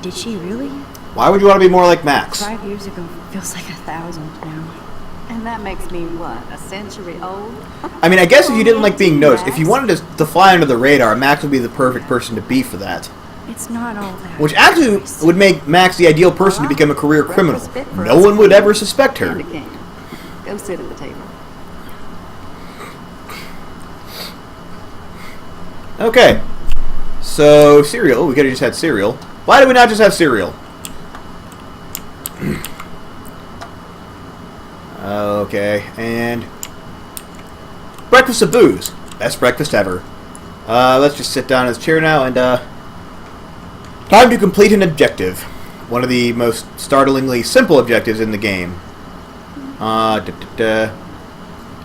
Did she really? Why would you want to be more like Max? 5 years ago feels like 1,000 now. And that makes me, what, a century old? I mean, I guess if you didn't like being noticed, if you wanted to fly under the radar, Max would be the perfect person to be for that. It's not all that. Which actually would make Max the ideal person to become a career criminal. No one would ever suspect her. Go sit at the table. Okay. So, cereal. Oh, we could have just had cereal. Why did we not just have cereal? Okay, and breakfast of booze. Best breakfast ever. Let's just sit down in this chair now and time to complete an objective. One of the most startlingly simple objectives in the game.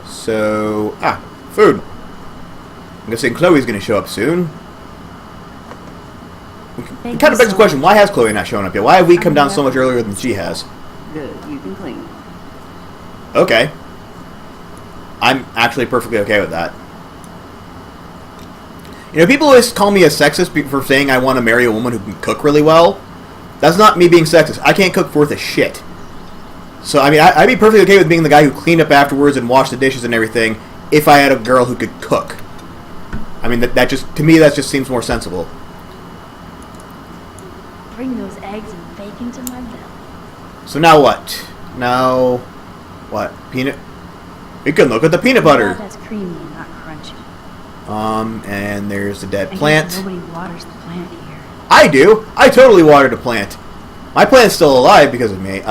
So, food. I'm guessing Chloe's going to show up soon. It kind of begs the question, why has Chloe not shown up yet? Why have we come down so much earlier than she has? Good, you can clean. Okay. I'm actually perfectly okay with that. You know, people always call me a sexist for saying I want to marry a woman who can cook really well. That's not me being sexist. I can't cook worth a shit. So, I mean, I'd be perfectly okay with being the guy who cleaned up afterwards and washed the dishes and everything if I had a girl who could cook. I mean, that just, to me, that just seems more sensible. Bring those eggs and bacon to my belly. So now what? Now, what? Peanut? We can look at the peanut butter. That's creamy and not crunchy. And there's the dead I guess plant. nobody waters the plant here. I do. I totally watered a plant. My plant's still alive because of me.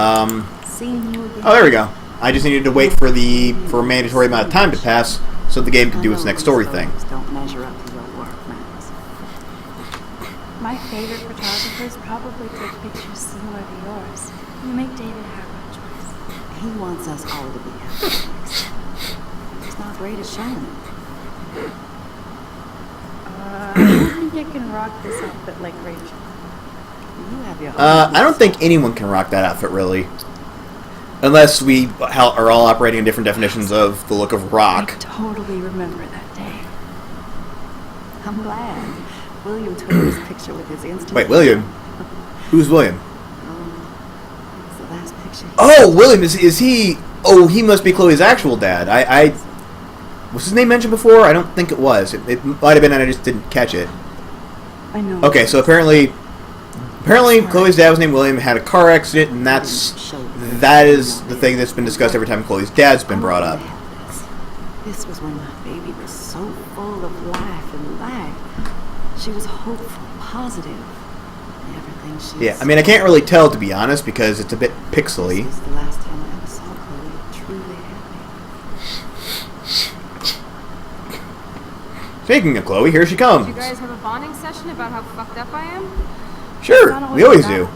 Seeing you again. Oh, there we go. I just needed to wait for a mandatory amount of time to pass so the game could do its next story thing. Don't measure up to your work, Max. My favorite photographers probably take pictures similar to yours. You make David have no choice. He wants us all to be happy, Max. He's not great at showing it. I don't think I can rock this outfit like Rachel. You have your I don't think anyone can rock that outfit, really. Unless we are all operating in different definitions of the look of rock. I totally remember that day. I'm glad. William took this picture with his instant. Wait, William? Who's William? It's the last picture. Oh, William, is he... Oh, he must be Chloe's actual dad. Was his name mentioned before? I don't think it was. It might have been and I just didn't catch it. I know. Okay, so apparently Chloe's dad was named William, had a car accident, and that is the thing that's been discussed every time Chloe's dad's been brought up. This was when my baby was so full of life and light. She was hopeful, positive. Everything she Yeah, I mean, I can't really tell, to be honest, because it's a bit pixely. This was the last time I ever saw Chloe truly happy. Speaking of Chloe, here she comes. Did you guys have a bonding session about how fucked up I am? Sure, we always do.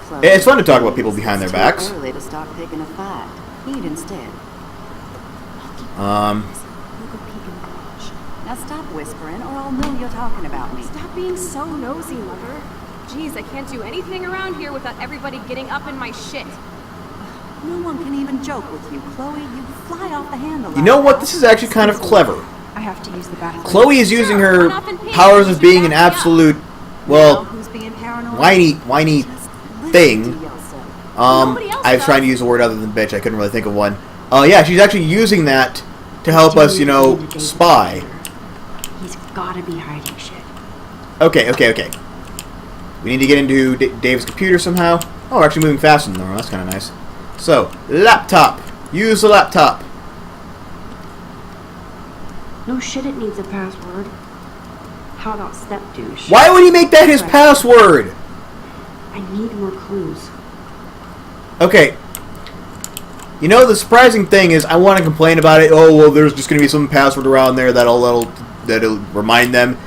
Chloe, It's fun to talk about people behind their it's backs. too early to start picking a fight. Eat instead. We'll go peek in the garage. Now stop whispering, or I'll know you're talking about me. Stop being so nosy, lover. Jeez, I can't do anything around here without everybody getting up in my shit. No one can even joke with you, Chloe. You fly off the handle. You know what? This is actually kind of clever. I have to use the bathroom. Chloe is using her powers of being an absolute, well, Who's being paranoid? whiny Just thing. listen to yourself. I was trying to use a word other than bitch. I couldn't really think of one. Yeah, she's actually using that to help us, you know, spy. He's gotta be hiding shit. Okay. We need to get into Dave's computer somehow. Oh, we're actually moving faster than normal. That's kind of nice. So, laptop. Use the laptop. No shit, it needs a password. How about step douche? Why would he make that his password? I need more clues. Okay. You know, the surprising thing is I want to complain about it. Oh, well, there's just going to be some password around there that'll remind them.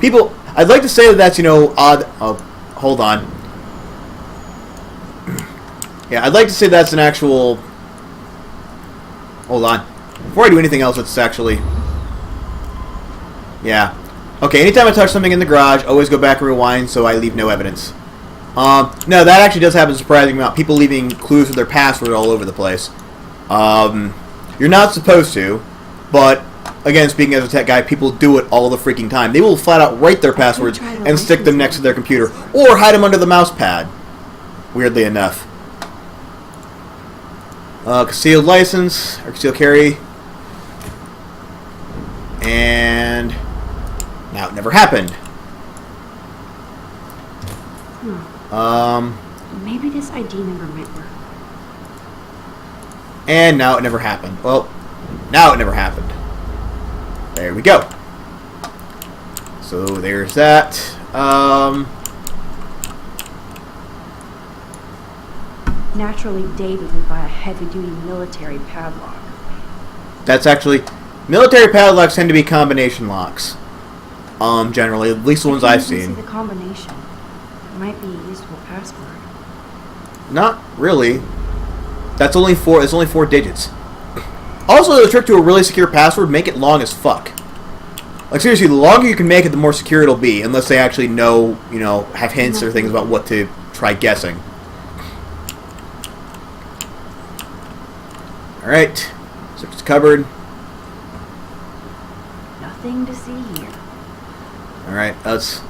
People, I'd like to say that that's, you know, odd. Oh, hold on. Yeah, I'd like to say that's an actual... Hold on. Before I do anything else, let's actually... Yeah. Okay, anytime I touch something in the garage, always go back and rewind so I leave no evidence. No, that actually does happen a surprising amount. People leaving clues with their password all over the place. You're not supposed to, but again, speaking as a tech guy, people do it all the freaking time. They will flat out write their passwords and stick them next to their computer, or hide them under the mouse pad. Weirdly enough. Concealed license, or concealed carry. And now it never happened. Maybe this ID number might work. And now it never happened. Well, now it never happened. There we go. So there's that. Naturally, David would buy a heavy-duty military padlock. That's actually... Military padlocks tend to be combination locks. Generally. At least the ones I've See seen. the combination. It might be a useful password. Not really. That's only 4. It's only 4 digits. Also, the trick to a really secure password: make it long as fuck. Like seriously, the longer you can make it, the more secure it'll be. Unless they actually know, you know, have hints or things about what to try guessing. All right, search the cupboard. Nothing to see here. All right, let's.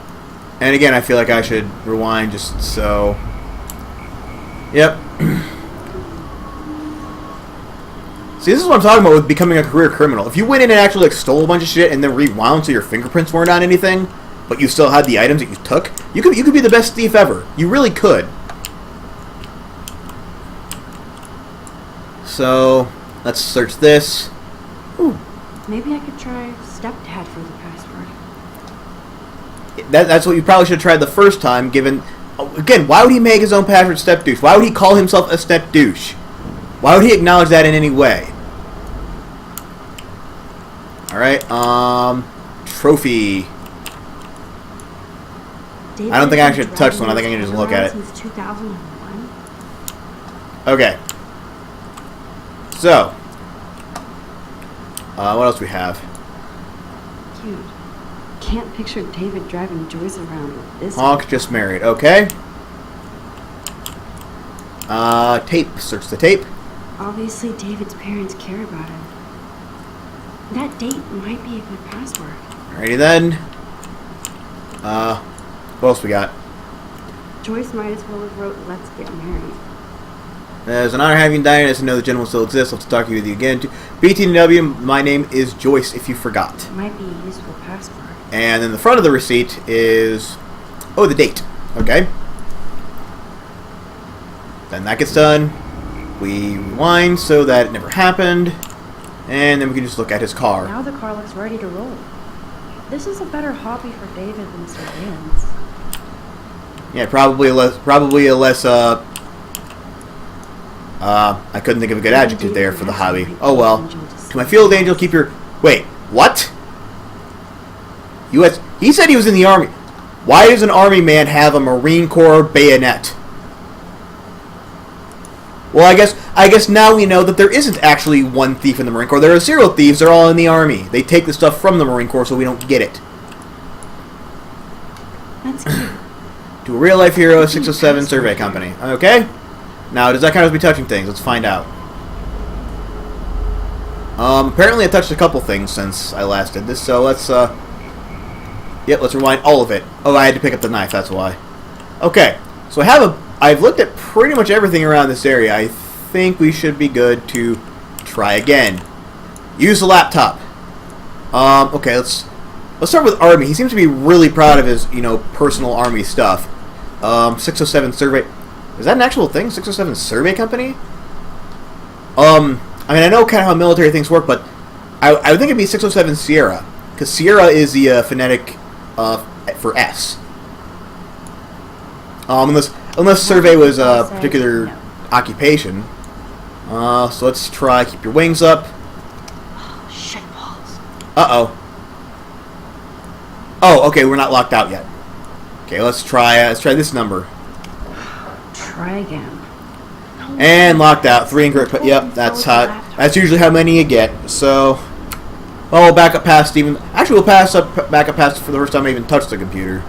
And again, I feel like I should rewind just so. Yep. See, this is what I'm talking about with becoming a career criminal. If you went in and actually like stole a bunch of shit and then rewound so your fingerprints weren't on anything, but you still had the items that you took, you could be the best thief ever. You really could. So let's search this. Ooh. Maybe I could try stepdad for the password. That's what you probably should have tried the first time, given... Again, why would he make his own password step douche? Why would he call himself a step douche? Why would he acknowledge that in any way? Alright, trophy. David I don't think I should been touch one. I driving think I can just this look at it. Since 2001? Okay. So. What else do we have? Dude, can't picture David driving Joyce around with this. Honk just married. Okay. Tape. Search the tape. Obviously, David's parents care about him. That date might be a good password. Alrighty then. What else we got? Joyce might as well have wrote, "Let's get married." As an honor having dined, as to know the gentleman still exists, I'll talk to you again. BTW, my name is Joyce, if you forgot. It might be a useful password. And then the front of the receipt is... Oh, the date. Okay. Then that gets done. We rewind so that it never happened. And then we can just look at his car. Now the car looks ready to roll. This is a better hobby for David than surveillance. Yeah, probably a less, I couldn't think of a good adjective there for the hobby. Oh well. To my field angel, keep your... Wait, what? U.S. He said he was in the Army. Why does an Army man have a Marine Corps bayonet? Well, I guess now we know that there isn't actually one thief in the Marine Corps. There are 0 thieves. They're all in the Army. They take the stuff from the Marine Corps so we don't get it. That's cute. To a real-life hero, 607 survey company. Okay. Now, does that count as me touching things? Let's find out. Apparently I touched a couple things since I last did this, so let's, yep, let's rewind all of it. Oh, I had to pick up the knife, that's why. Okay, so I've looked at pretty much everything around this area. I think we should be good to try again. Use the laptop. Okay, let's start with Army. He seems to be really proud of his, personal Army stuff. 607 survey. Is that an actual thing? 607 survey company? I mean, I know kind of how military things work, but I would think it'd be 607 Sierra, because Sierra is the phonetic for S. Unless survey was a particular occupation. So let's try keep your wings up. Oh, shit balls. Uh-oh. Oh, okay, we're not locked out yet. Okay, let's try this number. Try again. And locked out. 3 incorrect. Yep, that's usually how many you get. So, Well, we'll back up past even. Actually, we'll back up past for the first time I even touched the computer.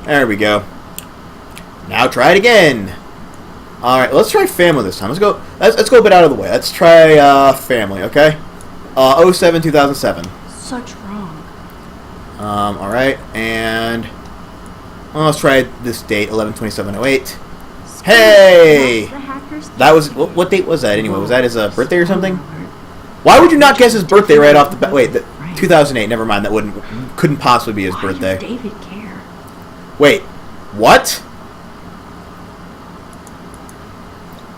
There we go. Now try it again. All right, let's try family this time. Let's go. Let's go a bit out of the way. Let's try family. Okay. 07 2007. Such wrong. All right, and well, let's try this date 11/27/08. Hey, The hackers. that was what date was that anyway? Was that his birthday or something? Why would you not guess his birthday right off the bat? Wait, 2008. Never mind. That couldn't possibly be his Why birthday. does David care? Wait, what?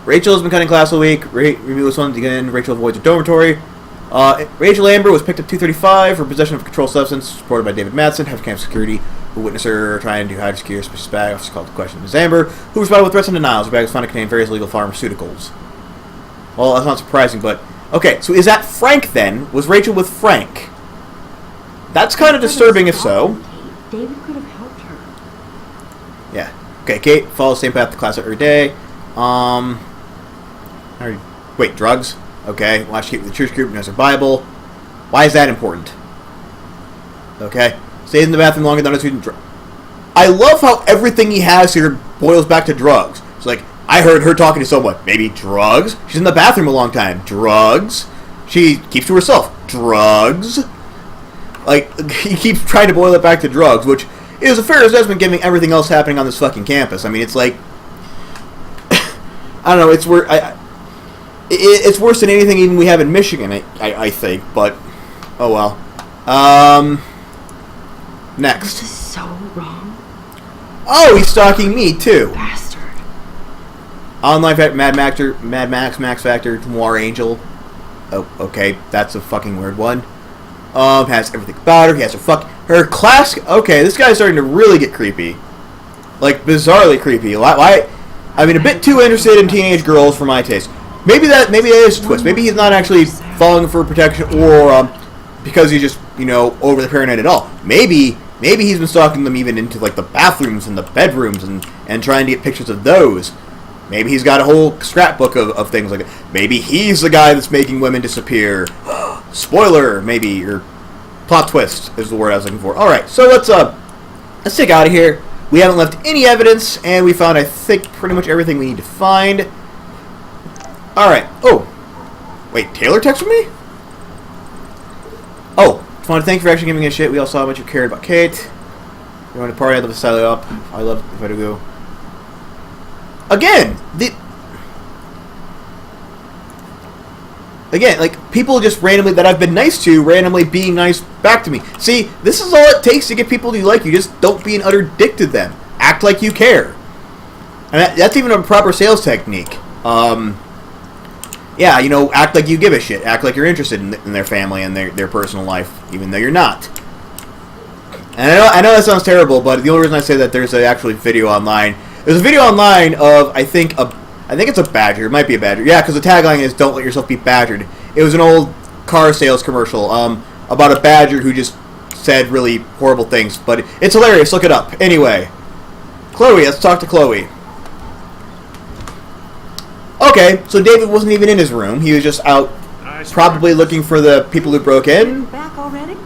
Rachel has been cutting class all week. Review this one again. Rachel avoids a dormitory. Rachel Amber was picked up 235 for possession of a controlled substance, supported by David Madsen, head of camp security, who witnessed her trying to hide a secure suspicious bag. Officer called to question Ms. Amber, who responded with threats and denials. Her bag was found to contain various illegal pharmaceuticals. Well, that's not surprising, but okay. So is that Frank then? Was Rachel with Frank? That's kind of disturbing if so. David could have helped her. Yeah. Okay. Kate follows the same path to class every day. Wait, drugs? Okay. Watch Kate with the church group, knows her Bible. Why is that important? Okay. Stays in the bathroom longer than a student. I love how everything he has here boils back to drugs. It's like, I heard her talking to someone. Maybe drugs? She's in the bathroom a long time. Drugs? She keeps to herself. Drugs? Like, he keeps trying to boil it back to drugs, which is a fair assessment given everything else happening on this fucking campus. I mean, it's like, I don't know, it's worse than anything even we have in Michigan, I think, but, oh well. Next. This is so wrong. Oh, he's stalking me, too. Bastard. Online Mad Max, Max Factor, Noir Angel. Oh, okay, that's a fucking weird one. Has everything about her, he has her class, okay, this guy's starting to really get creepy. Like, bizarrely creepy. Why? I mean, a bit too interested in teenage girls for my taste. Maybe that is a twist. Maybe he's not actually falling for protection, or because he's just, over the paranoid at all. Maybe he's been stalking them even into like the bathrooms and the bedrooms and trying to get pictures of those. Maybe he's got a whole scrapbook of things like that. Maybe he's the guy that's making women disappear. Spoiler, maybe, or plot twist is the word I was looking for. All right, so let's take out of here. We haven't left any evidence, and we found, I think, pretty much everything we need to find. Alright. Oh. Wait, Taylor texted me? Oh. Just want to thank you for actually giving me a shit. We all saw how much you cared about Kate. You want to party? I'd love to style it up. I love if I do go. Again! Again, like, people just randomly, that I've been nice to, randomly being nice back to me. See, this is all it takes to get people to like you. Just don't be an utter dick to them. Act like you care. And that's even a proper sales technique. Yeah, act like you give a shit. Act like you're interested in their family and their personal life, even though you're not. And I know that sounds terrible, but the only reason I say that there's actually video online. There's a video online of, I think it's a badger. It might be a badger. Yeah, because the tagline is "Don't let yourself be badgered." It was an old car sales commercial about a badger who just said really horrible things. But it's hilarious. Look it up. Anyway, Chloe. Let's talk to Chloe. Okay, so David wasn't even in his room. He was just out, probably looking for the people who broke in. Back already?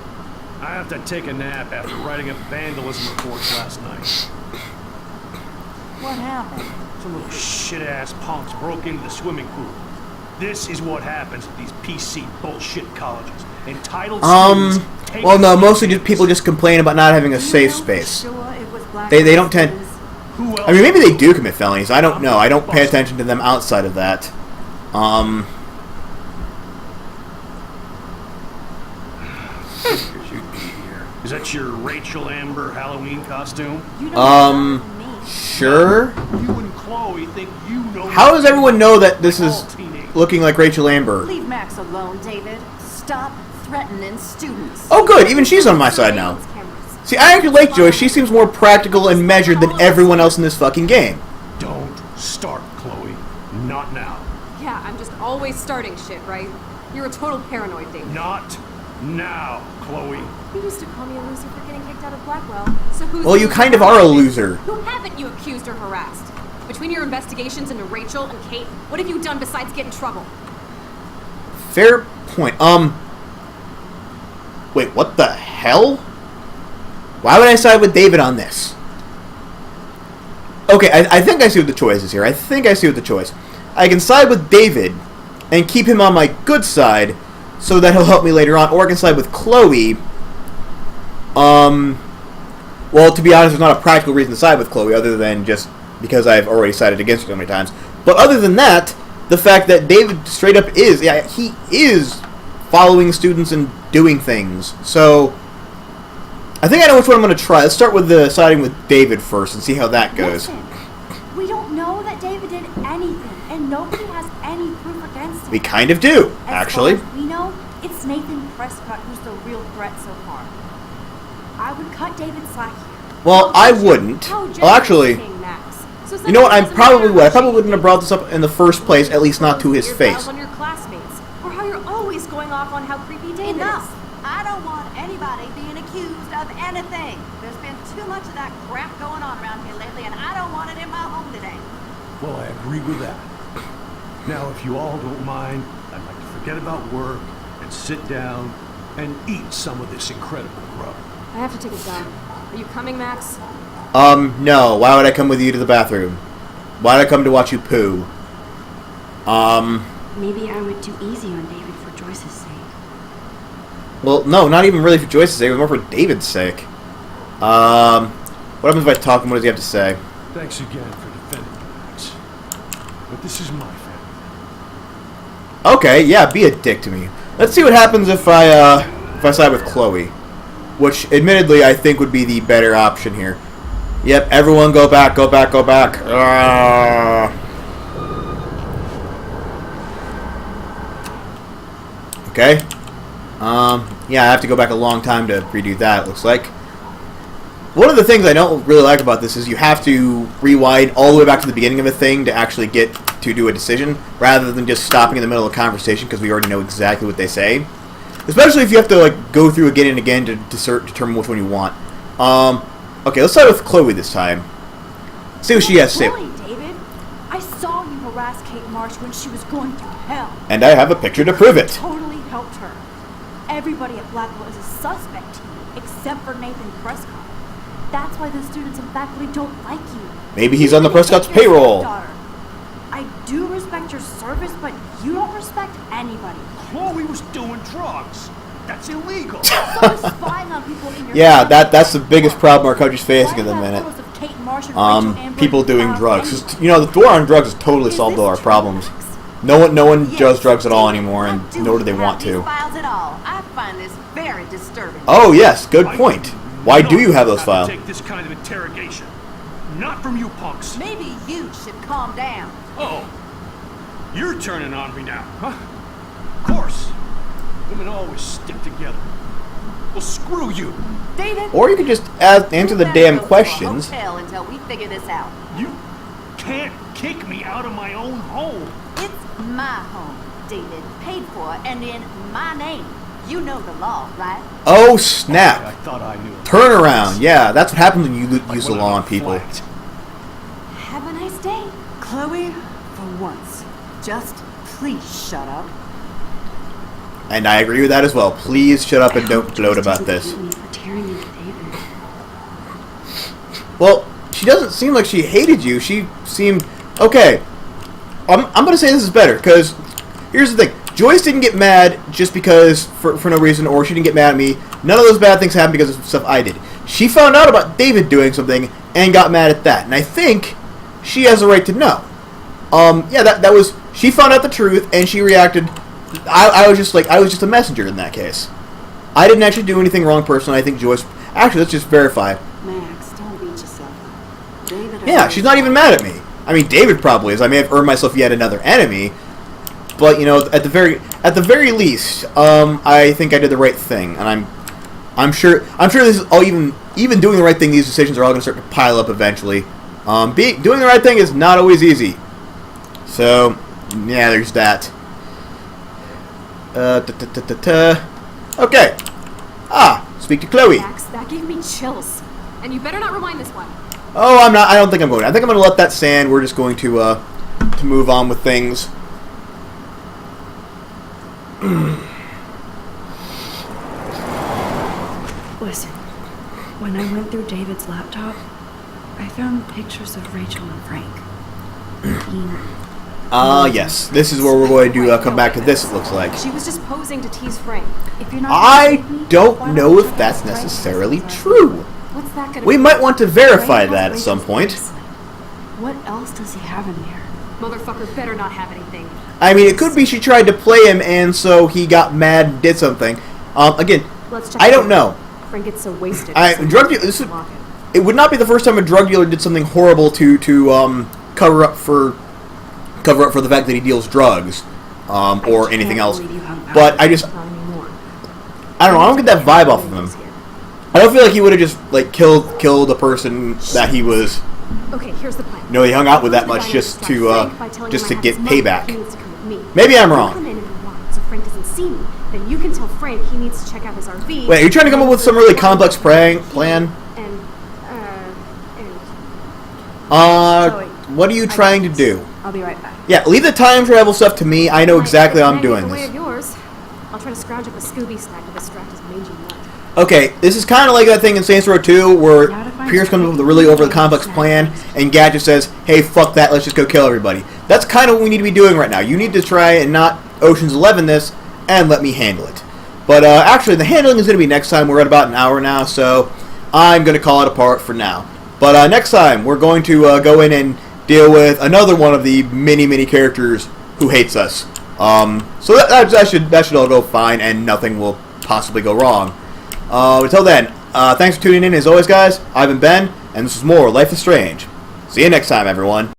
I have to take a nap after writing up vandalism reports last night. What happened? Some little shit-ass punks broke into the swimming pool. This is what happens at these PC bullshit colleges. Entitled students take well, no, mostly just people just complain about not having a safe space. They don't tend. Who else? I mean, maybe they do commit felonies. I don't know. I don't pay attention to them outside of that. Is that your Rachel Amber Halloween costume? Sure. You and Chloe think you know. How does everyone know that this is looking like Rachel Amber? Leave Max alone, David. Stop threatening students. Oh, good. Even she's on my side now. See, I actually like Joyce. She seems more practical and measured than everyone else in this fucking game. Don't start, Chloe. Not now. Yeah, I'm just always starting shit, right? You're a total paranoid, David. Not now, Chloe. You used to call me a loser for getting kicked out of Blackwell. So who's Well, you kind of are a loser. Who haven't you accused or harassed? Between your investigations into Rachel and Kate, what have you done besides get in trouble? Fair point. Wait, what the hell? Why would I side with David on this? Okay, I think I see what the choice is here. I think I see what the choice. I can side with David and keep him on my good side so that he'll help me later on, or I can side with Chloe. Well, to be honest, there's not a practical reason to side with Chloe other than just because I've already sided against her so many times. But other than that, the fact that David straight up he is following students and doing things. So, I think I know which one I'm going to try. Let's start with the siding with David first and see how that goes. Listen, we don't know that David did anything, and nobody has any proof against him. We kind of do, actually. As far as we know, it's Nathan Prescott who's the real threat so far. I would cut David slack here. Well, I wouldn't. Well, actually, you know what? I probably would. I probably wouldn't have brought this up in the first place, at least not to his face. On your classmates, or how you're always going off on how creepy David Enough! is. I don't want anybody being accused of anything. There's been too much of that crap going on around here lately, and I don't want it in my home today. Well, I agree with that. Now, if you all don't mind, I'd like to forget about work and sit down and eat some of this incredible grub. I have to take a dump. Are you coming, Max? No. Why would I come with you to the bathroom? Why would I come to watch you poo? Maybe I would do easy on David for Joyce's sake. Well, no, not even really for Joyce's sake. It was more for David's sake. What happens if I talk to him? What does he have to say? Thanks again for defending me, Max. But this is my family. Okay, yeah, be a dick to me. Let's see what happens if I side with Chloe. Which, admittedly, I think would be the better option here. Yep, everyone go back, go back, go back. Okay. Yeah, I have to go back a long time to redo that, it looks like. One of the things I don't really like about this is you have to rewind all the way back to the beginning of a thing to actually get to do a decision, rather than just stopping in the middle of a conversation because we already know exactly what they say. Especially if you have to go through again and again to determine which one you want. Okay, let's start with Chloe this time. See what she has to say. Really, David? I saw you harass Kate Marsh when she was going through hell. And I have a picture to prove it. Totally helped her. Everybody at Blackwell is a suspect to you, except for Nathan Prescott. That's why the students and faculty don't like you. Maybe he's on the Even Prescott's your payroll. stepdaughter. I do respect your service, but you don't respect anybody. Chloe was doing drugs. That's illegal. So is spying on people in your Yeah, family. that's the biggest problem our country's facing at the Why have minute. photos of Kate Marsh and Rachel Amber People doing without drugs. any- 'Cause, you know, the war on drugs has totally Is solved this all our true, problems. Max? No one Yes, does drugs at all David, anymore, and I nor do they have want these to. files at all. I find this very disturbing. Oh, yes, good I point. do Why not do you have those to files? Take this kind of interrogation. Not from you punks. Maybe you should calm down. Oh, you're turning on me now, huh? Of course. Women always stick together. Well, screw you. David, Or you could just answer the you better damn go to a questions. hotel until we figure this out. You can't kick me out of my own home. It's my home, David, paid for and in my name. You know the law, right? Oh, I snap. thought I knew. Turn around. Yeah, that's what happens when you use the when law I'm on people. flagged. Have a nice day. Chloe, for once, just please shut up. And I agree with that as well. Please shut up and don't gloat about this. Me for tearing into David. Well, she doesn't seem like she hated you. She seemed... Okay. I'm going to say this is better, because here's the thing. Joyce didn't get mad just because, for no reason, or she didn't get mad at me. None of those bad things happened because of stuff I did. She found out about David doing something and got mad at that. And I think she has a right to know. Yeah, that was... She found out the truth, and she reacted... I was just a messenger in that case. I didn't actually do anything wrong personally. I think Joyce... Actually, let's just verify. Max, don't beat yourself up. David, Yeah, she's not even mad at me. I mean, David probably is. I may have earned myself yet another enemy, but you know, at the very least, I think I did the right thing, and I'm sure this is all even doing the right thing. These decisions are all going to start to pile up eventually. Doing the right thing is not always easy. So, yeah, there's that. Okay. Speak to Chloe. Max, that gave me chills. And you better not rewind this one. Oh, I'm not. I don't think I'm going. I think I'm going to let that stand. We're just going to move on with things. When I went through David's laptop, I found pictures of Rachel and Frank. Yes. This is where we're going to come back to this, it looks like. She was just posing to tease Frank. If you're not I gonna believe me, why don't know you if check that's out Frank's necessarily Instagram? true. What's that gonna We do? might want to verify Frank that has at some Rachel's point. bracelet. What else does he have in there? Motherfucker better not have anything. I mean, it could be she tried to play him, and so he got mad and did something. Again, Let's check I it don't out. know. Frank gets so wasted. It would not be the first time a drug dealer did something horrible to cover up for the fact that he deals drugs, or anything else. But I don't know. I don't get that vibe off of him. I don't feel like he would have just like killed the person that he was. Okay, here's the plan. No, he hung out with that much just to get payback. Maybe I'm wrong. Come in if you want, so Frank doesn't see me. Then you can tell Frank he needs to check out his RV. Wait, are you trying to come up with some really complex plan? What are you trying to do? I'll be right back. Yeah, leave the time travel stuff to me. I know exactly how I'm doing Way this. of yours. I'll try to scrounge up a Scooby snack to distract his mangy nut. Okay, this is kind of like that thing in Saints Row 2 where Pierce comes up with a really overly complex plan and Gadget says, hey, fuck that, let's just go kill everybody. That's kind of what we need to be doing right now. You need to try and not Ocean's 11 this and let me handle it. But actually, the handling is going to be next time. We're at about an hour now, so I'm going to call it apart for now. But next time, we're going to go in and deal with another one of the many characters who hates us. So that should all go fine, and nothing will possibly go wrong. Until then, thanks for tuning in. As always, guys, I've been Ben, and this is more Life is Strange. See you next time, everyone.